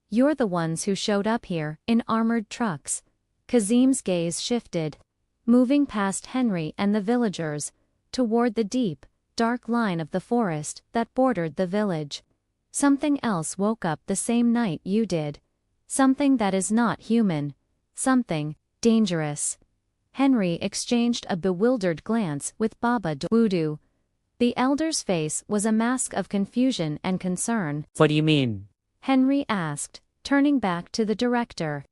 You're the ones who showed up here, in armored trucks. Kazim's gaze shifted, moving past Henry and the villagers, toward the deep, dark line of the forest that bordered the village. Something else woke up the same night you did. Something that is not human. Something dangerous. Henry exchanged a bewildered glance with Baba Wudu. The elder's face was a mask of confusion and concern. What do you mean? Henry asked, turning back to the director.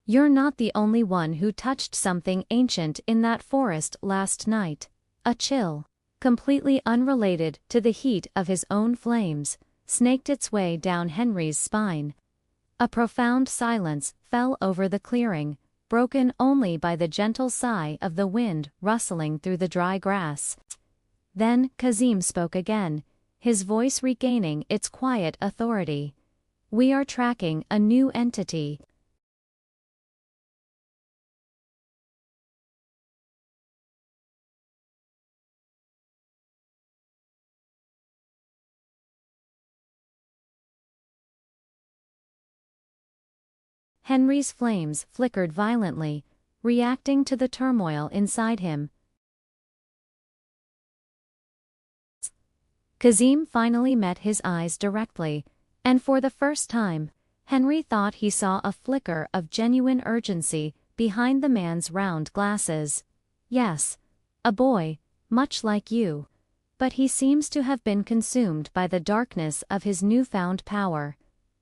You're not the only one who touched something ancient in that forest last night. A chill, completely unrelated to the heat of his own flames, snaked its way down Henry's spine. A profound silence fell over the clearing, broken only by the gentle sigh of the wind rustling through the dry grass. Then Kazim spoke again, his voice regaining its quiet authority. We are tracking a new entity. Henry's flames flickered violently, reacting to the turmoil inside him. Kazim finally met his eyes directly, and for the first time, Henry thought he saw a flicker of genuine urgency behind the man's round glasses. Yes, a boy, much like you. But he seems to have been consumed by the darkness of his newfound power.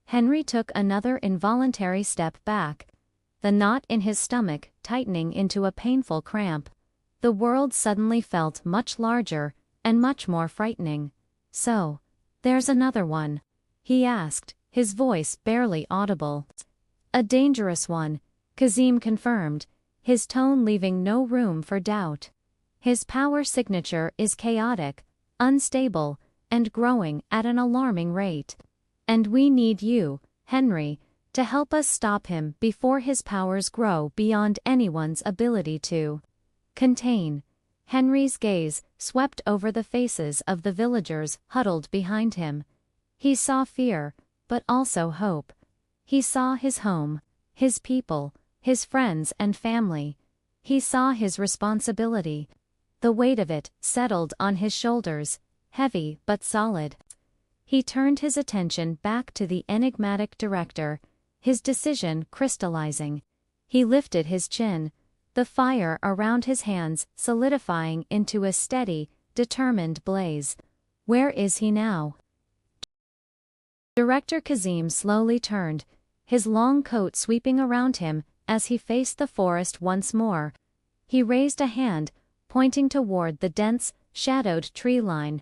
Henry took another involuntary step back, the knot in his stomach tightening into a painful cramp. The world suddenly felt much larger and much more frightening. So, there's another one? He asked, his voice barely audible. A dangerous one, Kazim confirmed, his tone leaving no room for doubt. His power signature is chaotic, unstable, and growing at an alarming rate. And we need you, Henry, to help us stop him before his powers grow beyond anyone's ability to contain. Henry's gaze swept over the faces of the villagers huddled behind him. He saw fear, but also hope. He saw his home, his people, his friends and family. He saw his responsibility. The weight of it settled on his shoulders, heavy but solid. He turned his attention back to the enigmatic director, his decision crystallizing. He lifted his chin, the fire around his hands solidifying into a steady, determined blaze. Where is he now? Director Kazim slowly turned, his long coat sweeping around him as he faced the forest once more. He raised a hand, pointing toward the dense, shadowed tree line.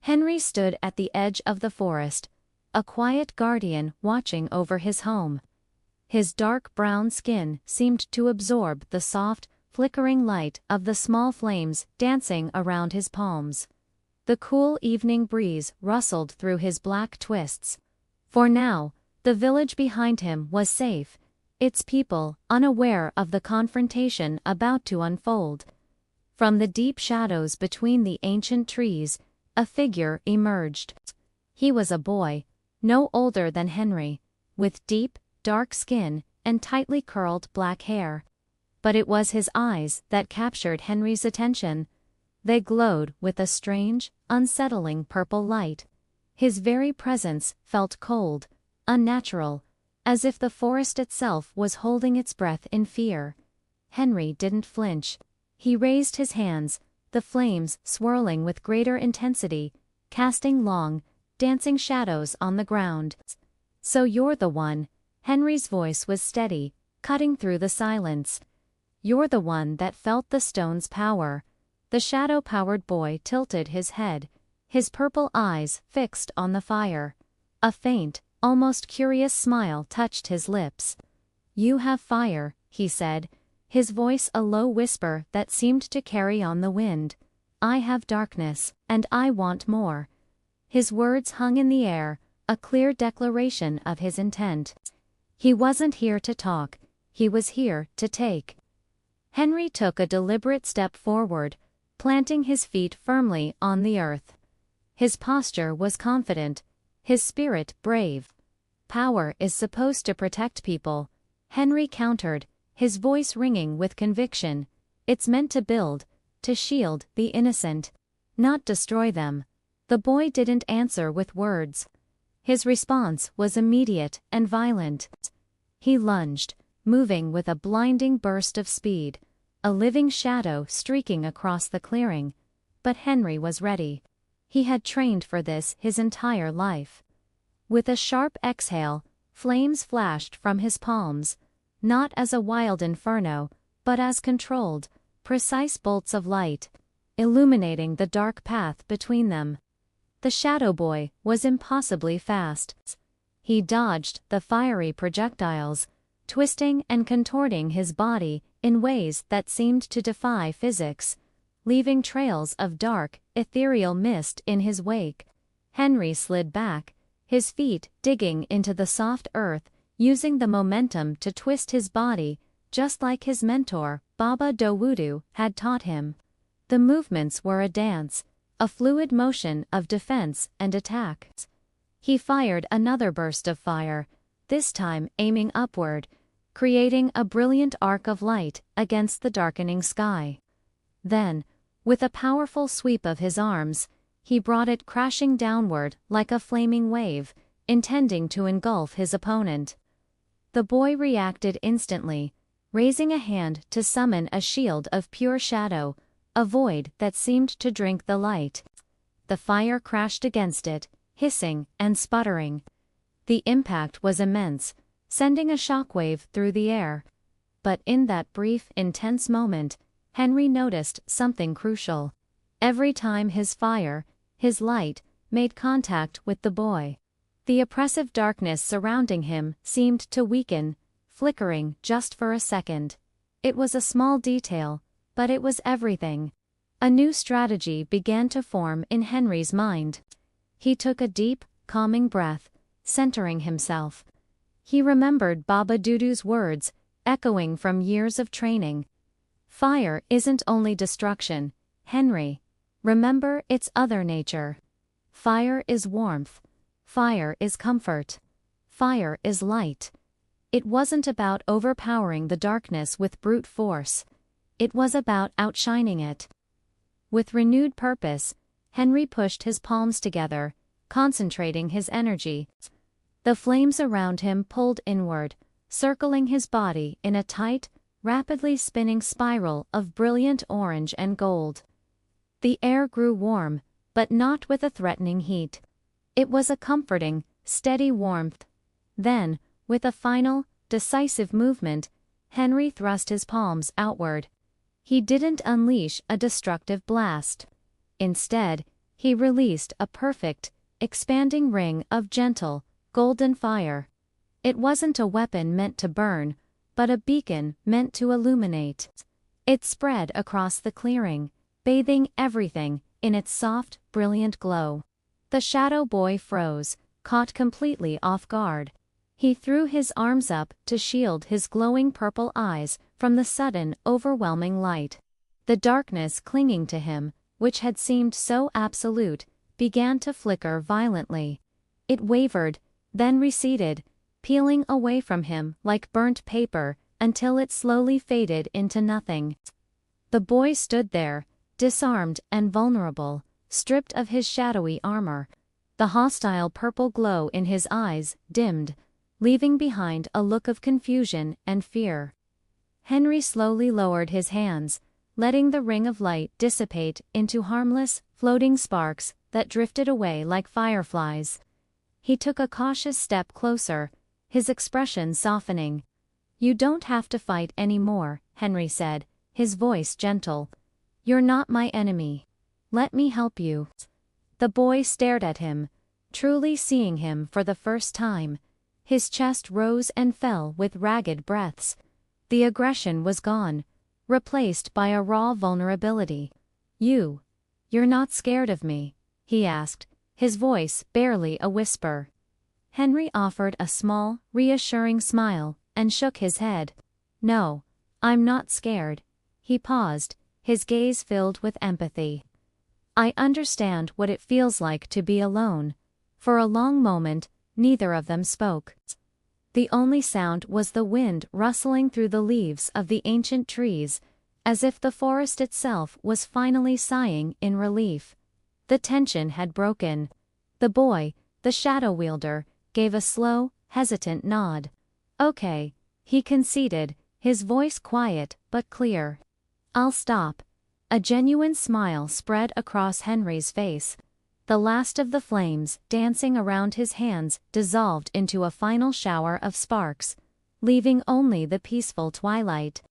Henry stood at the edge of the forest, a quiet guardian watching over his home. His dark brown skin seemed to absorb the soft, flickering light of the small flames dancing around his palms. The cool evening breeze rustled through his black twists. For now, the village behind him was safe, its people unaware of the confrontation about to unfold. From the deep shadows between the ancient trees, a figure emerged. He was a boy, no older than Henry, with deep, dark skin and tightly curled black hair. But it was his eyes that captured Henry's attention. They glowed with a strange, unsettling purple light. His very presence felt cold, unnatural, as if the forest itself was holding its breath in fear. Henry didn't flinch. He raised his hands, the flames swirling with greater intensity, casting long, dancing shadows on the ground. "So you're the one." Henry's voice was steady, cutting through the silence. "You're the one that felt the stone's power." The shadow-powered boy tilted his head, his purple eyes fixed on the fire. A faint, almost curious smile touched his lips. "You have fire," he said, his voice a low whisper that seemed to carry on the wind. "I have darkness, and I want more." His words hung in the air, a clear declaration of his intent. He wasn't here to talk, he was here to take. Henry took a deliberate step forward, planting his feet firmly on the earth. His posture was confident, his spirit brave. "Power is supposed to protect people," Henry countered, his voice ringing with conviction. "It's meant to build, to shield the innocent, not destroy them." The boy didn't answer with words. His response was immediate and violent. He lunged, moving with a blinding burst of speed, a living shadow streaking across the clearing. But Henry was ready. He had trained for this his entire life. With a sharp exhale, flames flashed from his palms, not as a wild inferno, but as controlled, precise bolts of light, illuminating the dark path between them. The shadow boy was impossibly fast. He dodged the fiery projectiles, twisting and contorting his body in ways that seemed to defy physics, leaving trails of dark, ethereal mist in his wake. Henry slid back, his feet digging into the soft earth, using the momentum to twist his body, just like his mentor, Baba Dawudu, had taught him. The movements were a dance, a fluid motion of defense and attack. He fired another burst of fire, this time aiming upward, creating a brilliant arc of light against the darkening sky. Then, with a powerful sweep of his arms, he brought it crashing downward like a flaming wave, intending to engulf his opponent. The boy reacted instantly, raising a hand to summon a shield of pure shadow, a void that seemed to drink the light. The fire crashed against it, hissing and sputtering. The impact was immense, sending a shockwave through the air. But in that brief, intense moment, Henry noticed something crucial. Every time his fire, his light, made contact with the boy, the oppressive darkness surrounding him seemed to weaken, flickering just for a second. It was a small detail, but it was everything. A new strategy began to form in Henry's mind. He took a deep, calming breath, centering himself. He remembered Baba Dudu's words, echoing from years of training. "Fire isn't only destruction, Henry. Remember its other nature. Fire is warmth. Fire is comfort. Fire is light." It wasn't about overpowering the darkness with brute force. It was about outshining it. With renewed purpose, Henry pushed his palms together, concentrating his energy. The flames around him pulled inward, circling his body in a tight, rapidly spinning spiral of brilliant orange and gold. The air grew warm, but not with a threatening heat. It was a comforting, steady warmth. Then, with a final, decisive movement, Henry thrust his palms outward. He didn't unleash a destructive blast. Instead, he released a perfect, expanding ring of gentle, golden fire. It wasn't a weapon meant to burn, but a beacon meant to illuminate. It spread across the clearing, bathing everything in its soft, brilliant glow. The Shadow Boy froze, caught completely off guard. He threw his arms up to shield his glowing purple eyes from the sudden, overwhelming light. The darkness clinging to him, which had seemed so absolute, began to flicker violently. It wavered, then receded, peeling away from him like burnt paper, until it slowly faded into nothing. The boy stood there, disarmed and vulnerable, stripped of his shadowy armor. The hostile purple glow in his eyes dimmed, leaving behind a look of confusion and fear. Henry slowly lowered his hands, letting the ring of light dissipate into harmless, floating sparks that drifted away like fireflies. He took a cautious step closer, his expression softening. "You don't have to fight anymore," Henry said, his voice gentle. "You're not my enemy. Let me help you." The boy stared at him, truly seeing him for the first time. His chest rose and fell with ragged breaths. The aggression was gone, replaced by a raw vulnerability. You're not scared of me?" he asked, his voice barely a whisper. Henry offered a small, reassuring smile, and shook his head. "No, I'm not scared." He paused, his gaze filled with empathy. "I understand what it feels like to be alone." For a long moment, neither of them spoke. The only sound was the wind rustling through the leaves of the ancient trees, as if the forest itself was finally sighing in relief. The tension had broken. The boy, the shadow wielder, gave a slow, hesitant nod. "Okay," he conceded, his voice quiet but clear. "I'll stop." A genuine smile spread across Henry's face. The last of the flames dancing around his hands dissolved into a final shower of sparks, leaving only the peaceful twilight.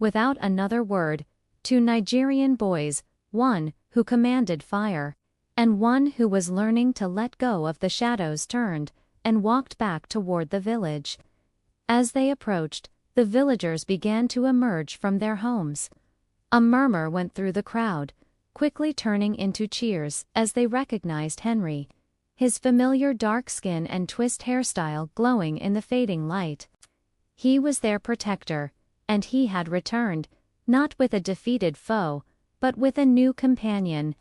Without another word, two Nigerian boys, one who commanded fire, and one who was learning to let go of the shadows, turned and walked back toward the village. As they approached, the villagers began to emerge from their homes. A murmur went through the crowd, quickly turning into cheers as they recognized Henry, his familiar dark skin and twist hairstyle glowing in the fading light. He was their protector, and he had returned, not with a defeated foe, but with a new companion.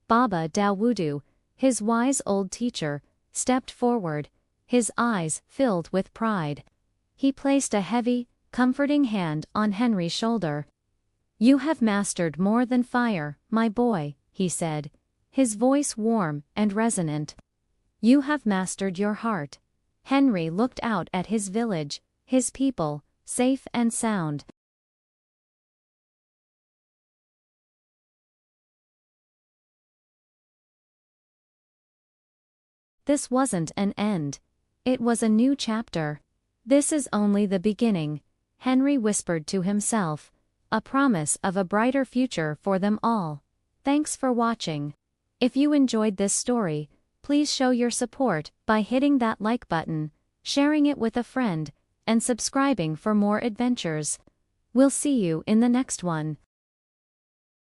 Baba Dawudu, his wise old teacher, stepped forward, his eyes filled with pride. He placed a heavy, comforting hand on Henry's shoulder. "You have mastered more than fire, my boy," he said, his voice warm and resonant. "You have mastered your heart." Henry looked out at his village, his people, safe and sound. This wasn't an end. It was a new chapter. "This is only the beginning," Henry whispered to himself, a promise of a brighter future for them all. Thanks for watching. If you enjoyed this story, please show your support by hitting that like button, sharing it with a friend, and subscribing for more adventures. We'll see you in the next one.